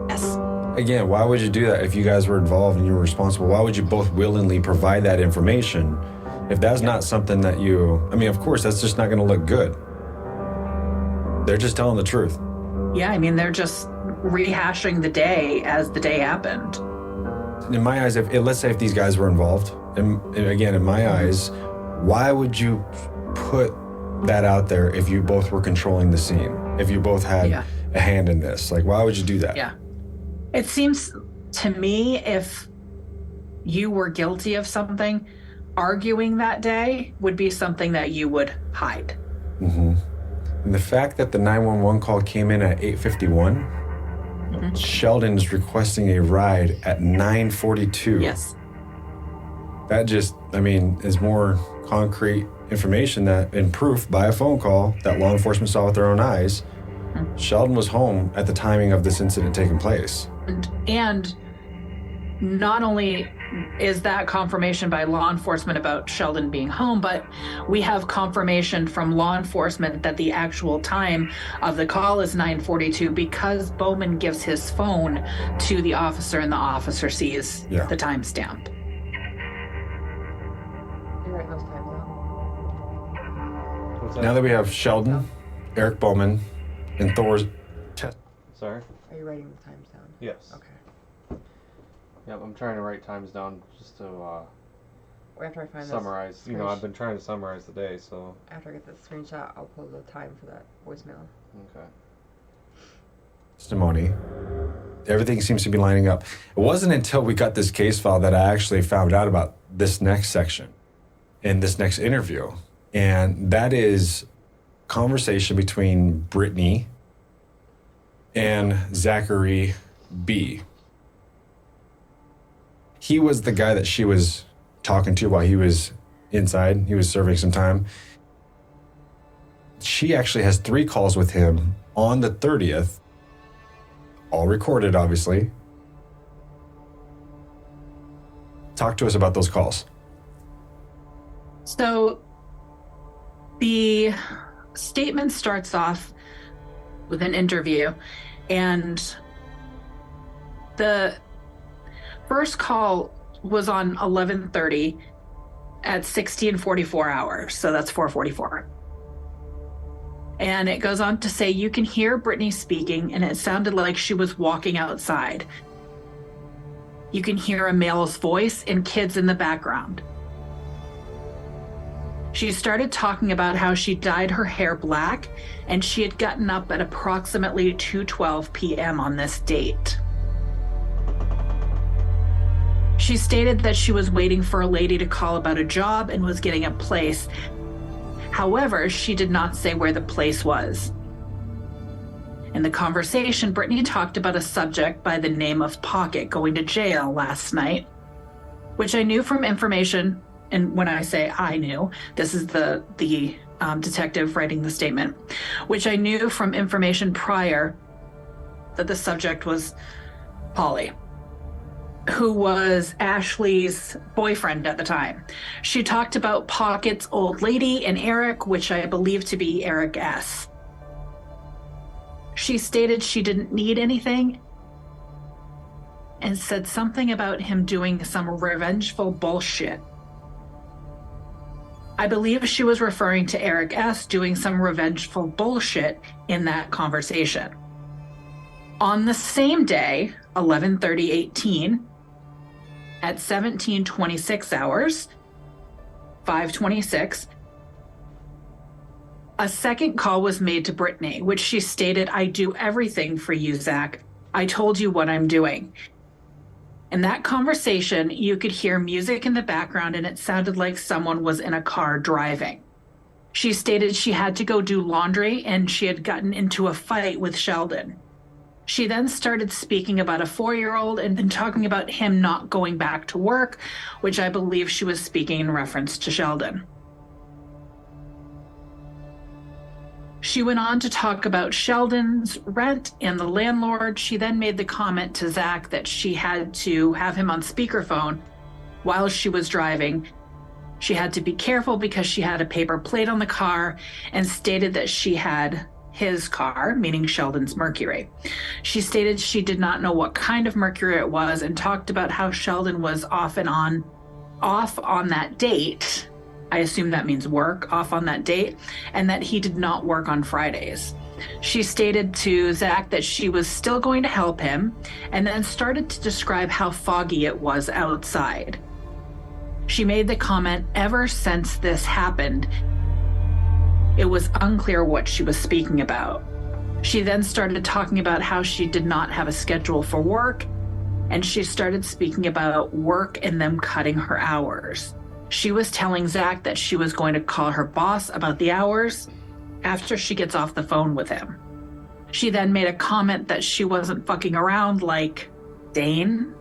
Yes. Again, why would you do that if you guys were involved and you were responsible? Why would you both willingly provide that information if that's not something that of course, that's just not going to look good. They're just telling the truth. Yeah, they're just rehashing the day as the day happened. In my eyes, let's say if these guys were involved, and again, in my eyes, why would you put that out there if you both were controlling the scene? If you both had a hand in this? Like, why would you do that? Yeah. It seems to me, if you were guilty of something, arguing that day would be something that you would hide. Mm-hmm. And the fact that the 911 call came in at 8:51, Sheldon's requesting a ride at 9:42. Yes. That just, is more concrete information and proof by a phone call that law enforcement saw with their own eyes. Sheldon was home at the timing of this incident taking place. And not only is that confirmation by law enforcement about Sheldon being home, but we have confirmation from law enforcement that the actual time of the call is 9:42 because Bowman gives his phone to the officer and the officer sees the timestamp. You're writing those times down. What's that? Now that we have Sheldon, Eric Bowman, and Thor's test. Sorry? Are you writing the times down? Yes. Okay. Yep, I'm trying to write times down just to After I find summarize. this, I've been trying to summarize the day, so. after I get this screenshot, I'll pull the time for that voicemail. Okay. Testimony. Everything seems to be lining up. It wasn't until we got this case file that I actually found out about this next section in this next interview. And that is conversation between Brittany and Zachary B. He was the guy that she was talking to while he was inside. He was serving some time. She actually has 3 calls with him on the 30th, all recorded, obviously. Talk to us about those calls. So the statement starts off with an interview, and the first call was on 11:30 at 16:44 hours, so that's 4:44. And it goes on to say, you can hear Brittany speaking, and it sounded like she was walking outside. You can hear a male's voice and kids in the background. She started talking about how she dyed her hair black, and she had gotten up at approximately 2:12 p.m. on this date. She stated that she was waiting for a lady to call about a job and was getting a place. However, she did not say where the place was. In the conversation, Brittany talked about a subject by the name of Pocket going to jail last night, which I knew from information. And when I say I knew, this is the detective writing the statement, which I knew from information prior that the subject was Polly, who was Ashley's boyfriend at the time. She talked about Pocket's old lady and Eric, which I believe to be Eric S. She stated she didn't need anything and said something about him doing some revengeful bullshit. I believe she was referring to Eric S. doing some revengeful bullshit in that conversation. On the same day, 11:30:18, at 17:26 hours, 5:26, a second call was made to Brittany, which she stated, I do everything for you, Zach. I told you what I'm doing. In that conversation, you could hear music in the background, and it sounded like someone was in a car driving. She stated she had to go do laundry, and she had gotten into a fight with Sheldon. She then started speaking about a 4-year-old and then talking about him not going back to work, which I believe she was speaking in reference to Sheldon. She went on to talk about Sheldon's rent and the landlord. She then made the comment to Zach that she had to have him on speakerphone while she was driving. She had to be careful because she had a paper plate on the car, and stated that she had his car, meaning Sheldon's Mercury. She stated she did not know what kind of Mercury it was, and talked about how Sheldon was off on that date. I assume that means work, off on that date, and that he did not work on Fridays. She stated to Zach that she was still going to help him, and then started to describe how foggy it was outside. She made the comment, ever since this happened, it was unclear what she was speaking about. She then started talking about how she did not have a schedule for work, and she started speaking about work and them cutting her hours. She was telling Zach that she was going to call her boss about the hours after she gets off the phone with him. She then made a comment that she wasn't fucking around like Dane.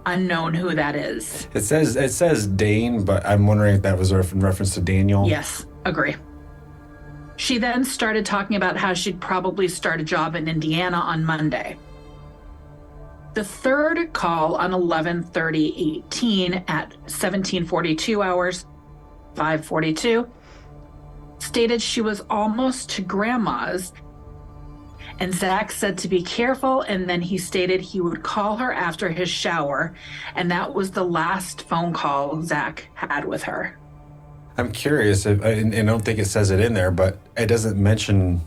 Unknown who that is. It says Dane, but I'm wondering if that was in reference to Daniel. Yes, agree. She then started talking about how she'd probably start a job in Indiana on Monday. The third call on 11:30:18 at 17:42 hours, 5:42, stated she was almost to grandma's, and Zach said to be careful, and then he stated he would call her after his shower, and that was the last phone call Zach had with her. I'm curious, and I don't think it says it in there, but it doesn't mention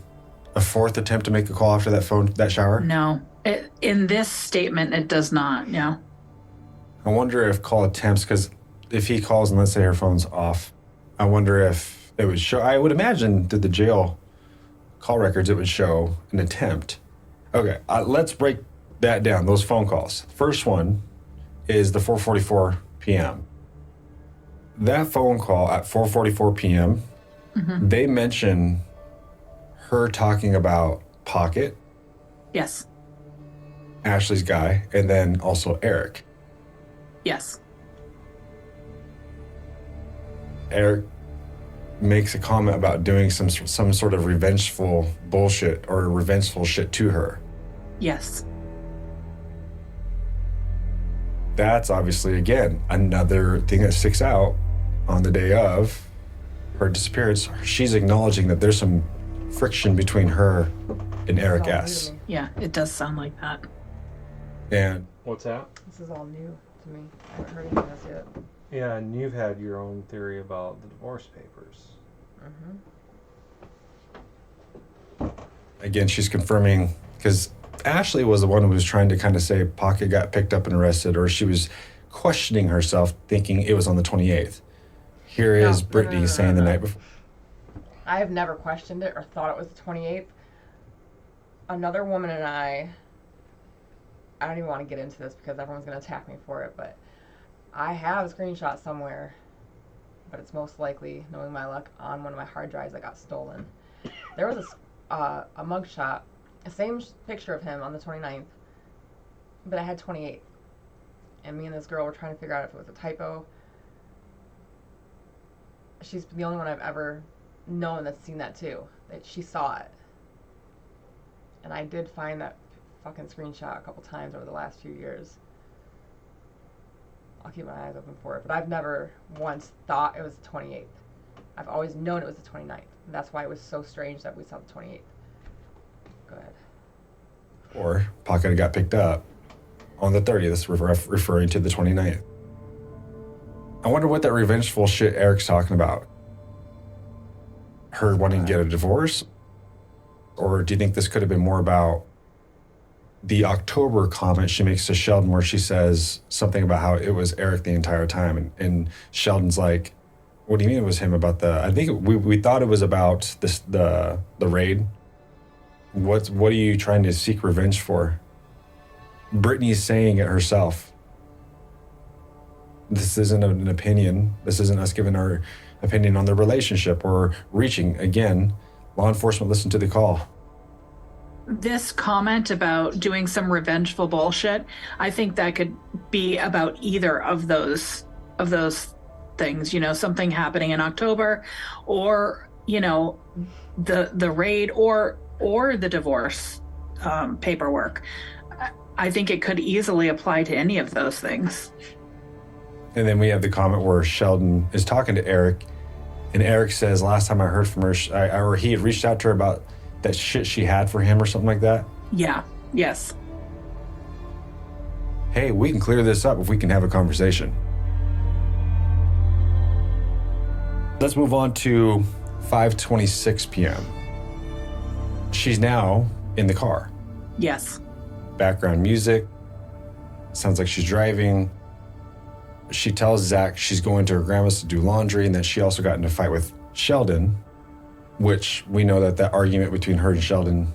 a fourth attempt to make a call after that shower? No. In this statement, it does not, no. I wonder if call attempts, because if he calls and let's say her phone's off, I wonder if it would show. I would imagine that the jail call records, it would show an attempt. Okay, let's break that down, those phone calls. First one is the 4:44 p.m. That phone call at 4:44 p.m., they mention her talking about Pocket, Yes. Ashley's guy, and then also Eric. Yes. Eric makes a comment about doing some sort of revengeful bullshit or revengeful shit to her. Yes. That's obviously, again, another thing that sticks out on the day of her disappearance. She's acknowledging that there's some friction between her and Eric This is all new S. to me. Yeah, it does sound like that. And What's that? This is all new to me. I haven't heard any of this yet. Yeah, and you've had your own theory about the divorce papers. again, she's confirming, because Ashley was the one who was trying to kind of say Pocket got picked up and arrested, or she was questioning herself, thinking it was on the 28th. Here is Brittany saying the night before. I have never questioned it or thought it was the 28th. Another woman and I don't even want to get into this because everyone's going to attack me for it, but I have a screenshot somewhere, but it's most likely, knowing my luck, on one of my hard drives that got stolen. There was a mugshot, the same picture of him on the 29th, but it had 28. And me and this girl were trying to figure out if it was a typo. She's the only one I've ever known that's seen that too. That she saw it. And I did find that fucking screenshot a couple times over the last few years. I'll keep my eyes open for it. But I've never once thought it was the 28th. I've always known it was the 29th. And that's why it was so strange that we saw the 28th. Go ahead. Or Pocket got picked up on the 30th, referring to the 29th. I wonder what that revengeful shit Eric's talking about. Her wanting to get a divorce? Or do you think this could have been more about the October comment she makes to Sheldon, where she says something about how it was Eric the entire time, and Sheldon's like, what do you mean it was him about I think we thought it was about the raid. What are you trying to seek revenge for? Brittany's saying it herself. This isn't an opinion. This isn't us giving our opinion on the relationship or reaching. Again, law enforcement listened to the call. This comment about doing some revengeful bullshit, I think that could be about either of those things, something happening in October, or, the raid or the divorce paperwork. I think it could easily apply to any of those things. And then we have the comment where Sheldon is talking to Eric, and Eric says, last time I heard from her, or he had reached out to her about that shit she had for him or something like that. Yeah. Yes. Hey, we can clear this up if we can have a conversation. Let's move on to 5:26 p.m. She's now in the car. Yes. Background music. Sounds like she's driving. She tells Zach she's going to her grandma's to do laundry, and that she also got in a fight with Sheldon, which we know that argument between her and Sheldon,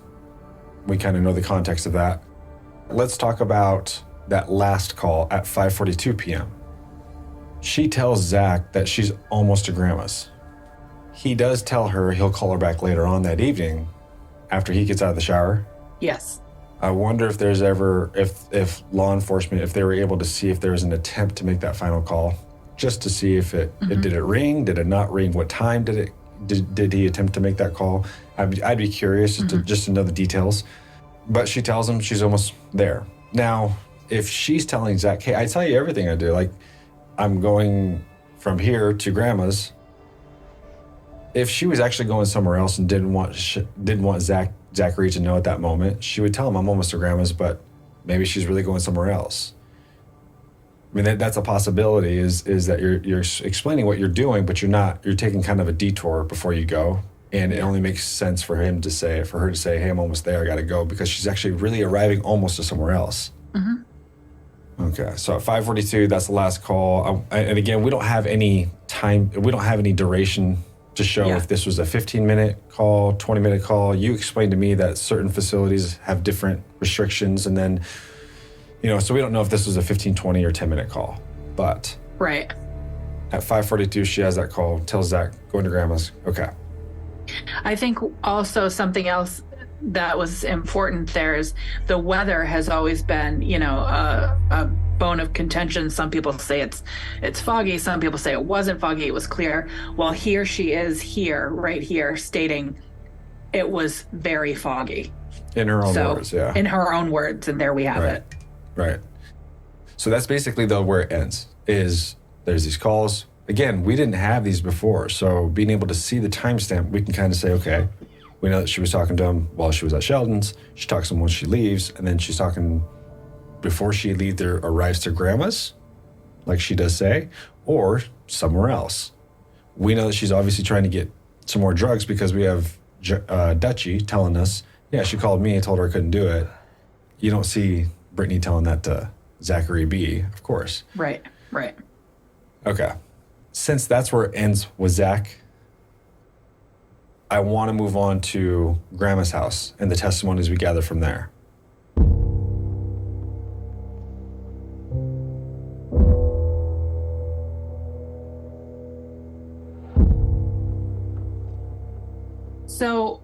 we kind of know the context of that. Let's talk about that last call at 5:42 p.m. She tells Zach that she's almost to grandma's. He does tell her he'll call her back later on that evening after he gets out of the shower. Yes. I wonder if there's ever, if law enforcement, if they were able to see if there was an attempt to make that final call, just to see if it did it ring, did it not ring, what time did he attempt to make that call? I'd be curious just to know the details. But she tells him she's almost there. Now, if she's telling Zach, hey, I tell you everything I do, like I'm going from here to grandma's. If she was actually going somewhere else and didn't want Zachary to know at that moment, she would tell him, I'm almost to grandma's, but maybe she's really going somewhere else. I mean, that's a possibility, is that you're explaining what you're doing, but you're taking kind of a detour before you go. And it only makes sense for her to say, hey, I'm almost there, I gotta go, because she's actually really arriving almost to somewhere else. Okay, so at 5:42, that's the last call. And again, we don't have any time. We don't have any duration to show if this was a 15-minute call, 20-minute call. You explained to me that certain facilities have different restrictions, and then, so we don't know if this was a 15, 20, or 10-minute call. But Right. at 5:42, she has that call, tells Zach, go into grandma's. Okay. I think also something else that was important there is the weather has always been, a bone of contention. Some people say it's foggy. Some people say it wasn't foggy. It was clear. Well, here she is right here, stating it was very foggy. In her own words, yeah. In her own words, and there we have it. Right. So that's basically where it ends, is there's these calls. Again, we didn't have these before, so being able to see the timestamp, we can kind of say, okay, we know that she was talking to him while she was at Sheldon's. She talks to him when she leaves, and then she's talking before she arrives to grandma's, like she does say, or somewhere else. We know that she's obviously trying to get some more drugs because we have Dutchie telling us, yeah, she called me and told her I couldn't do it. You don't see Brittany telling that to Zachary B., of course. Right. Okay. Since that's where it ends with Zach, I want to move on to Grandma's house and the testimonies we gather from there. So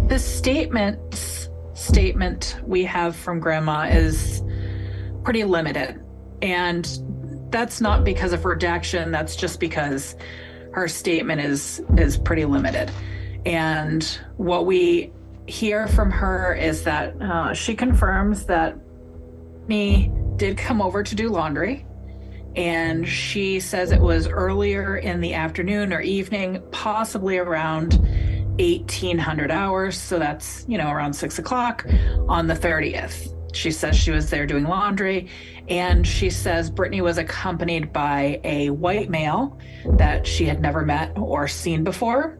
the statement we have from Grandma is pretty limited. And that's not because of redaction. That's just because her statement is pretty limited. And what we hear from her is that she confirms that me did come over to do laundry. And she says it was earlier in the afternoon or evening, possibly around 1800 hours. So that's, around 6 o'clock on the 30th. She says she was there doing laundry, and she says Brittany was accompanied by a white male that she had never met or seen before.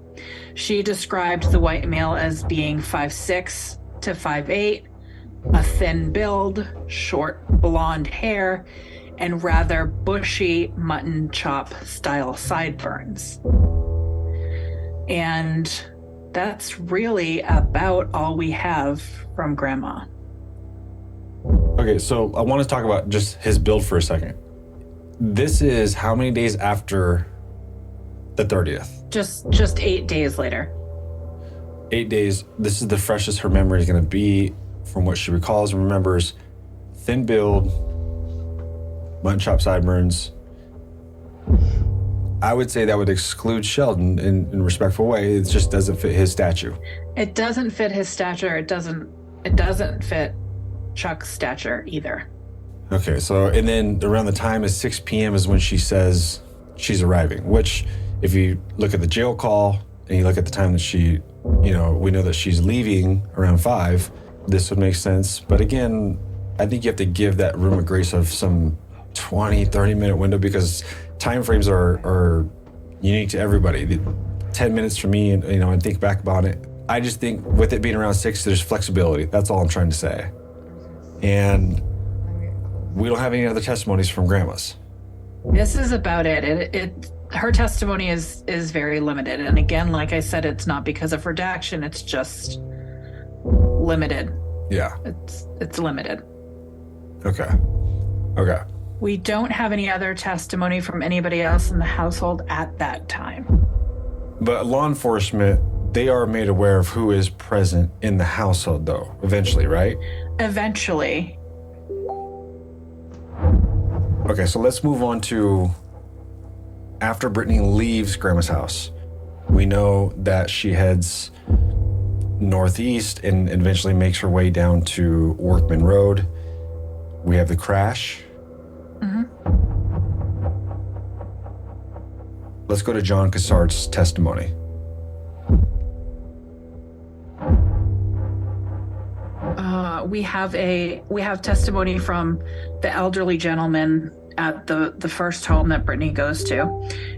She described the white male as being 5'6" to 5'8", a thin build, short blonde hair, and rather bushy mutton chop style sideburns. And that's really about all we have from Grandma. Okay, so I want to talk about just his build for a second. This is how many days after the 30th? Just 8 days later. 8 days. This is the freshest her memory is going to be from what she recalls and remembers. Thin build, mutton chop sideburns. I would say that would exclude Sheldon in a respectful way. It just doesn't fit his stature. It doesn't fit his stature. It doesn't fit Chuck's stature either. Okay, so and then around the time is 6 p.m. is when she says she's arriving, which if you look at the jail call and you look at the time that she, we know that she's leaving around 5, this would make sense. But again, I think you have to give that room of grace of some 20, 30-minute window because time frames are unique to everybody. 10 minutes for me, and think back about it. I just think with it being around 6, there's flexibility. That's all I'm trying to say. And we don't have any other testimonies from grandmas. This is about it. Her testimony is very limited. And again, like I said, it's not because of redaction. It's just limited. Yeah. It's limited. Okay. We don't have any other testimony from anybody else in the household at that time. But law enforcement, they are made aware of who is present in the household, though, eventually, right? Eventually. Okay, so let's move on to after Brittany leaves Grandma's house. We know that she heads northeast and eventually makes her way down to Workman Road. We have the crash. Mm-hmm. Let's go to John Cassard's testimony. We have testimony from the elderly gentleman at the first home that Brittany goes to,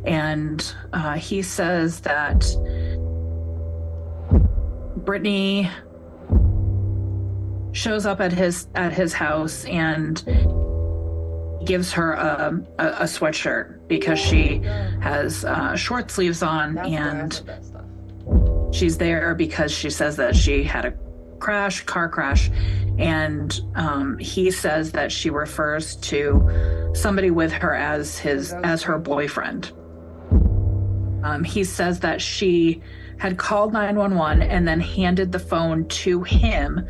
and he says that Brittany shows up at his house, and gives her a sweatshirt because she has short sleeves on, That's why I and said that stuff. she's there because she says that she had a car crash, and he says that she refers to somebody with her as her boyfriend. He says that she had called 911 and then handed the phone to him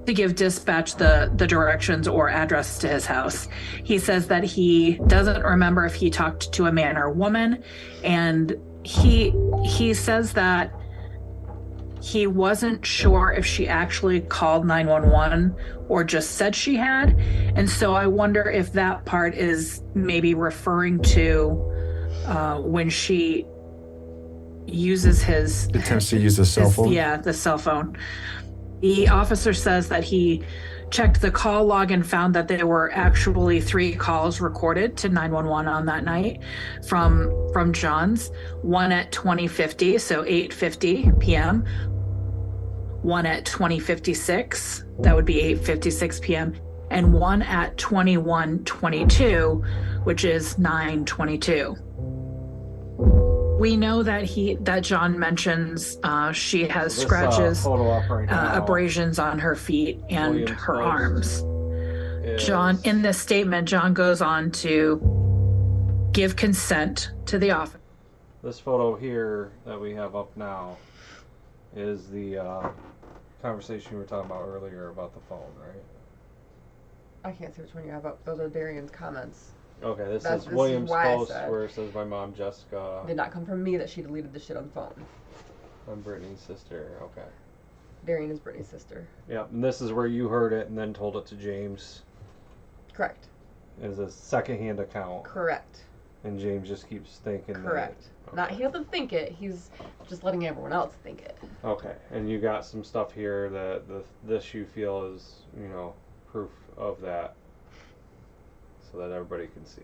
to give dispatch the directions or address to his house. He says that he doesn't remember if he talked to a man or woman, and he says that he wasn't sure if she actually called 911 or just said she had. And so I wonder if that part is maybe referring to when she uses his... Attempts to use the cell phone? Yeah, the cell phone. The officer says that he checked the call log and found that there were actually 3 calls recorded to 911 on that night from John's. One at 20:50, so 8:50 p.m. One at 20:56, that would be 8:56 p.m. And one at 21:22, which is 9:22. We know that John mentions she has scratches, photo up right now. abrasions on her feet and Williams her Post arms. is- John, in this statement, John goes on to give consent to the officer. This photo here that we have up now is the conversation we were talking about earlier about the phone, right? I can't see which one you have up. Those are Darian's comments. Okay, this This is is Williams why I Post said- where it says my mom Jessica. Did not come from me that she deleted the shit on the phone. I'm Brittany's sister. Okay. Darian is Brittany's sister. Yep, and this is where you heard it and then told it to James. Correct. As a secondhand account, Correct. and James just keeps thinking. Correct. That, Not he doesn't think it. He's just letting everyone else think it. Okay, and you got some stuff here that this you feel is proof of that, so that everybody can see.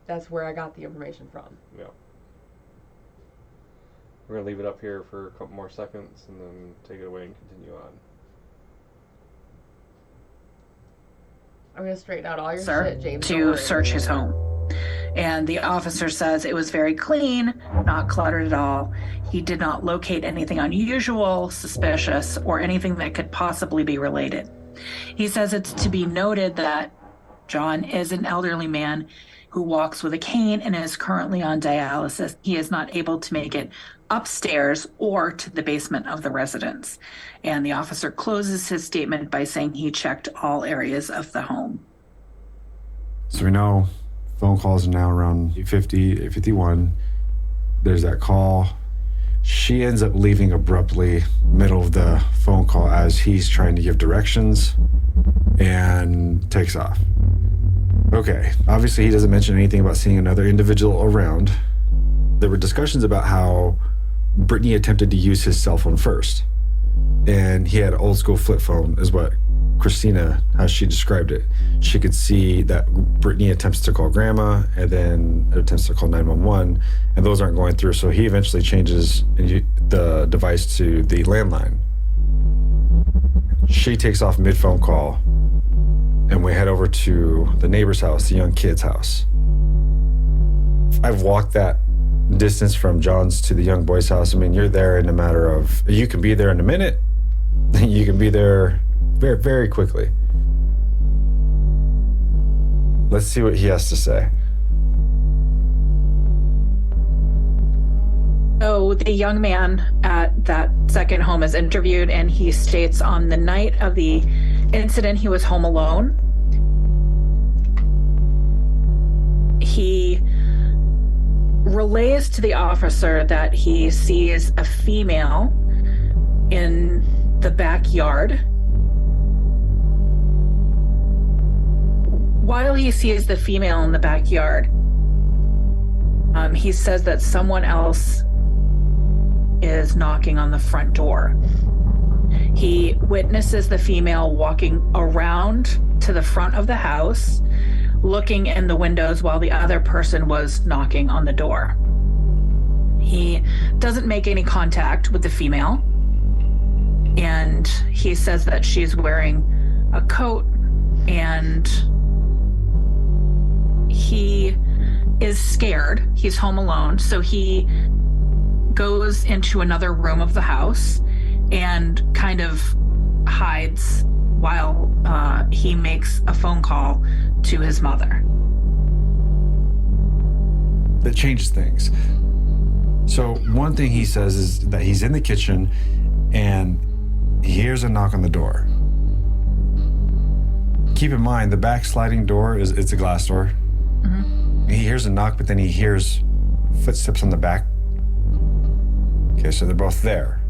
That's where I got the information from. Yeah. We're gonna leave it up here for a couple more seconds and then take it away and continue on. I'm gonna straighten out all your Sir, shit, James. don't to worry. search his home. And the officer says it was very clean, not cluttered at all. He did not locate anything unusual, suspicious, or anything that could possibly be related. He says it's to be noted that John is an elderly man who walks with a cane and is currently on dialysis. He is not able to make it upstairs or to the basement of the residence. And the officer closes his statement by saying he checked all areas of the home. So we know phone calls are now around 8:50, 8:51. There's that call. She ends up leaving abruptly, middle of the phone call, as he's trying to give directions, and takes off. Okay, obviously he doesn't mention anything about seeing another individual around. There were discussions about how Brittany attempted to use his cell phone first, and he had an old school flip phone, is what Christina, how she described it. She could see that Brittany attempts to call grandma and then attempts to call 911, and those aren't going through. So he eventually changes the device to the landline. She takes off mid phone call, and we head over to the neighbor's house, the young kid's house. I've walked that distance from John's to the young boy's house. I mean, you're there in a matter of, you can be there in a minute, you can be there very, very quickly. Let's see what he has to say. So the young man at that second home is interviewed, and he states on the night of the incident, he was home alone. He relays to the officer that he sees a female in the backyard. While he sees the female in the backyard, he says that someone else is knocking on the front door. He witnesses the female walking around to the front of the house, looking in the windows while the other person was knocking on the door. He doesn't make any contact with the female, and he says that she's wearing a coat and he is scared. He's home alone. So he goes into another room of the house and kind of hides while he makes a phone call to his mother. That changes things. So one thing he says is that he's in the kitchen and he hears a knock on the door. Keep in mind, the back sliding door it's a glass door. Mm-hmm. He hears a knock, but then he hears footsteps on the back. Okay, so they're both there.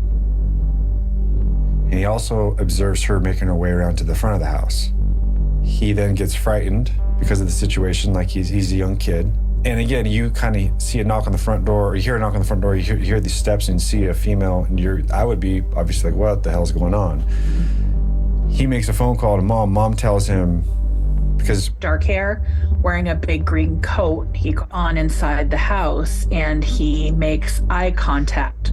And he also observes her making her way around to the front of the house. He then gets frightened because of the situation, like he's a young kid. And again, you kind of see a knock on the front door, or you hear a knock on the front door, you hear these steps and you see a female, and I would be obviously like, what the hell's going on? He makes a phone call to mom. Mom tells him, because dark hair, wearing a big green coat, he on inside the house and he makes eye contact.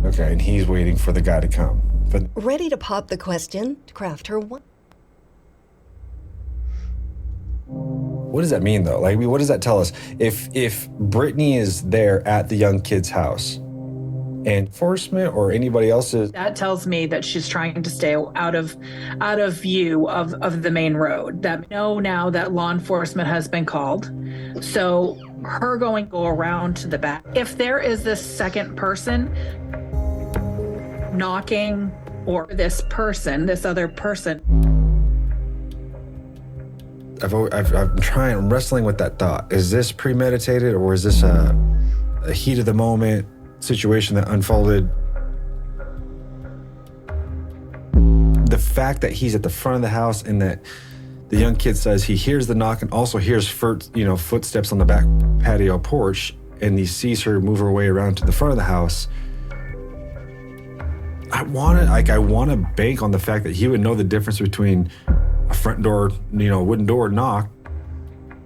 Okay, and he's waiting for the guy to come. But ready to pop the question, craft her one. What does that mean, though? Like, what does that tell us? If Brittany is there at the young kid's house, and enforcement or anybody else's, that tells me that she's trying to stay out of view of the main road. That we know now that law enforcement has been called, so her go around to the back. If there is this second person knocking, or this other person. I'm wrestling with that thought. Is this premeditated, or is this a heat of the moment situation that unfolded? The fact that he's at the front of the house and that the young kid says he hears the knock and also hears footsteps on the back patio porch, and he sees her move her way around to the front of the house. I want to bank on the fact that he would know the difference between a front door, wooden door knock,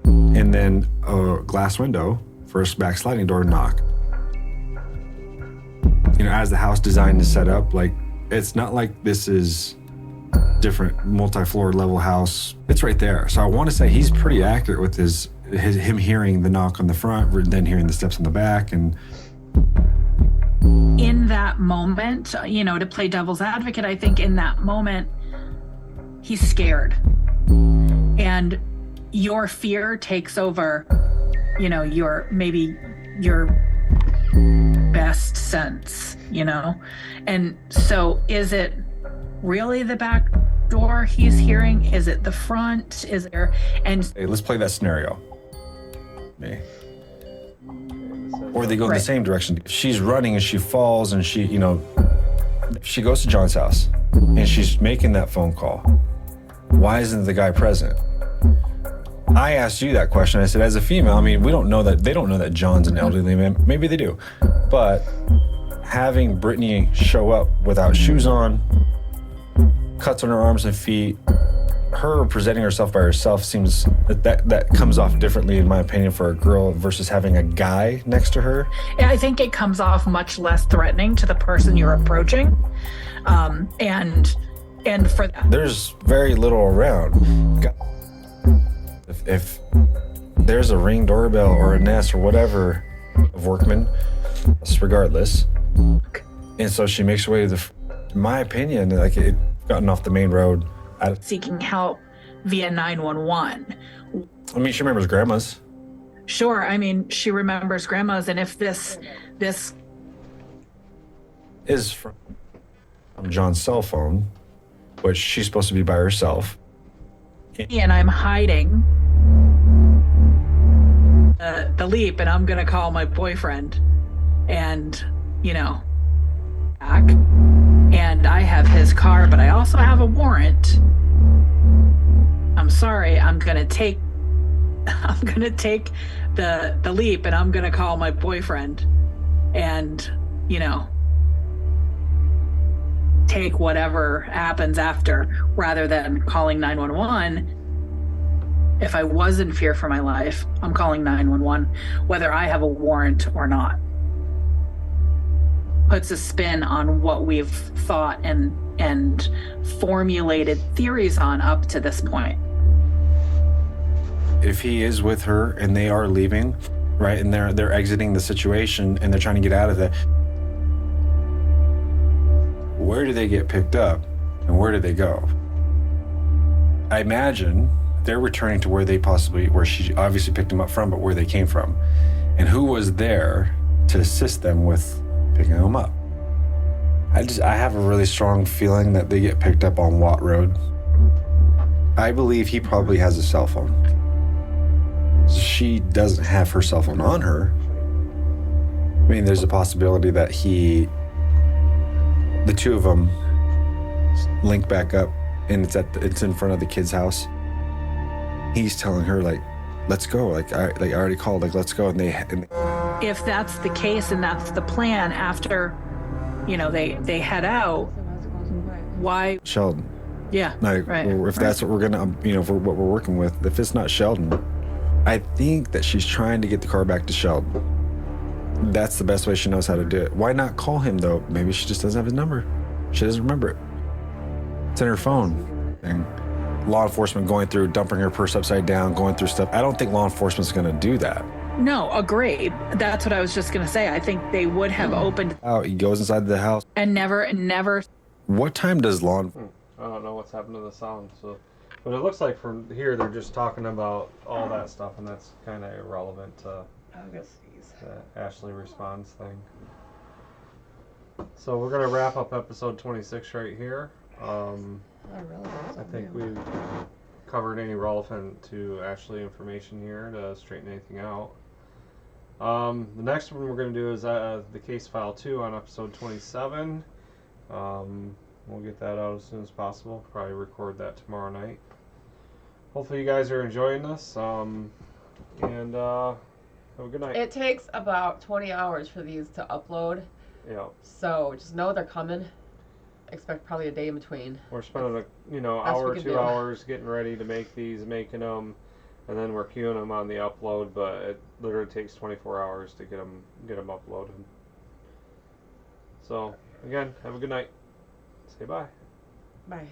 and then a glass window for a back sliding door knock. As the house design is set up, like, it's not like this is different multi-floor level house. It's right there. So I want to say he's pretty accurate with him hearing the knock on the front, then hearing the steps on the back. And in that moment, to play devil's advocate, I think in that moment, he's scared. And your fear takes over, your best sense, And so is it really the back door he's hearing? Is it the front? Is there? And hey, let's play that scenario. Or they go in the same direction. She's running and she falls and she goes to John's house and she's making that phone call. Why isn't the guy present? I asked you that question. I said, as a female, they don't know that John's an elderly man. Maybe they do. But having Brittany show up without shoes on, cuts on her arms and feet, her presenting herself by herself seems that comes off differently, in my opinion, for a girl versus having a guy next to her. Yeah, I think it comes off much less threatening to the person you're approaching. And for that, there's very little around. If there's a Ring doorbell or a Nest or whatever of workmen, regardless, and so she makes her way to in my opinion, like, it gotten off the main road. Seeking help via 911. She remembers grandma's. Sure, she remembers grandma's, and if this is from John's cell phone, which she's supposed to be by herself, and I'm hiding the leap, and I'm gonna call my boyfriend, and back, and I have his car, but I also have a warrant. I'm sorry, I'm gonna take the leap, and I'm gonna call my boyfriend, and take whatever happens after, rather than calling 911. If I was in fear for my life, I'm calling 911, whether I have a warrant or not. Puts a spin on what we've thought and formulated theories on up to this point. if he is with her and they are leaving, right, and they're exiting the situation and they're trying to get out of it, where do they get picked up and where do they go? I imagine they're returning to where she obviously picked them up from, but where they came from. And who was there to assist them with picking them up? I have a really strong feeling that they get picked up on Watt Road. I believe he probably has a cell phone. She doesn't have her cell phone on her. I mean, there's a possibility that the two of them link back up and it's in front of the kid's house. He's telling her, like, let's go. Like, I already called, like, let's go. And If that's the case and that's the plan after, they head out, why? Sheldon. Yeah, Like, right. If that's what we're gonna, for what we're working with, if it's not Sheldon, I think that she's trying to get the car back to Sheldon. That's the best way she knows how to do it. Why not call him, though? Maybe she just doesn't have his number. She doesn't remember it. It's in her phone. And law enforcement going through, dumping her purse upside down, going through stuff. I don't think law enforcement's going to do that. No, agreed. That's what I was just going to say. I think they would have opened Oh, he goes inside the house. and never. What time does law I don't know what's happened to the sound, but it looks like from here they're just talking about all that stuff, and that's kind of irrelevant to the Ashley response thing. So we're gonna wrap up episode 26 right here. I think we've covered any relevant to Ashley information here to straighten anything out. The next one we're going to do is the case file 2 on episode 27. We'll get that out as soon as possible. Probably record that tomorrow night. Hopefully you guys are enjoying this. And have a good night. It takes about 20 hours for these to upload. Yeah. So just know they're coming. Expect probably a day in between. We're spending hour or 2 hours getting ready to make these, making them, and then we're queuing them on the upload. But it literally takes 24 hours to get them uploaded. So again, have a good night. Say bye. Bye.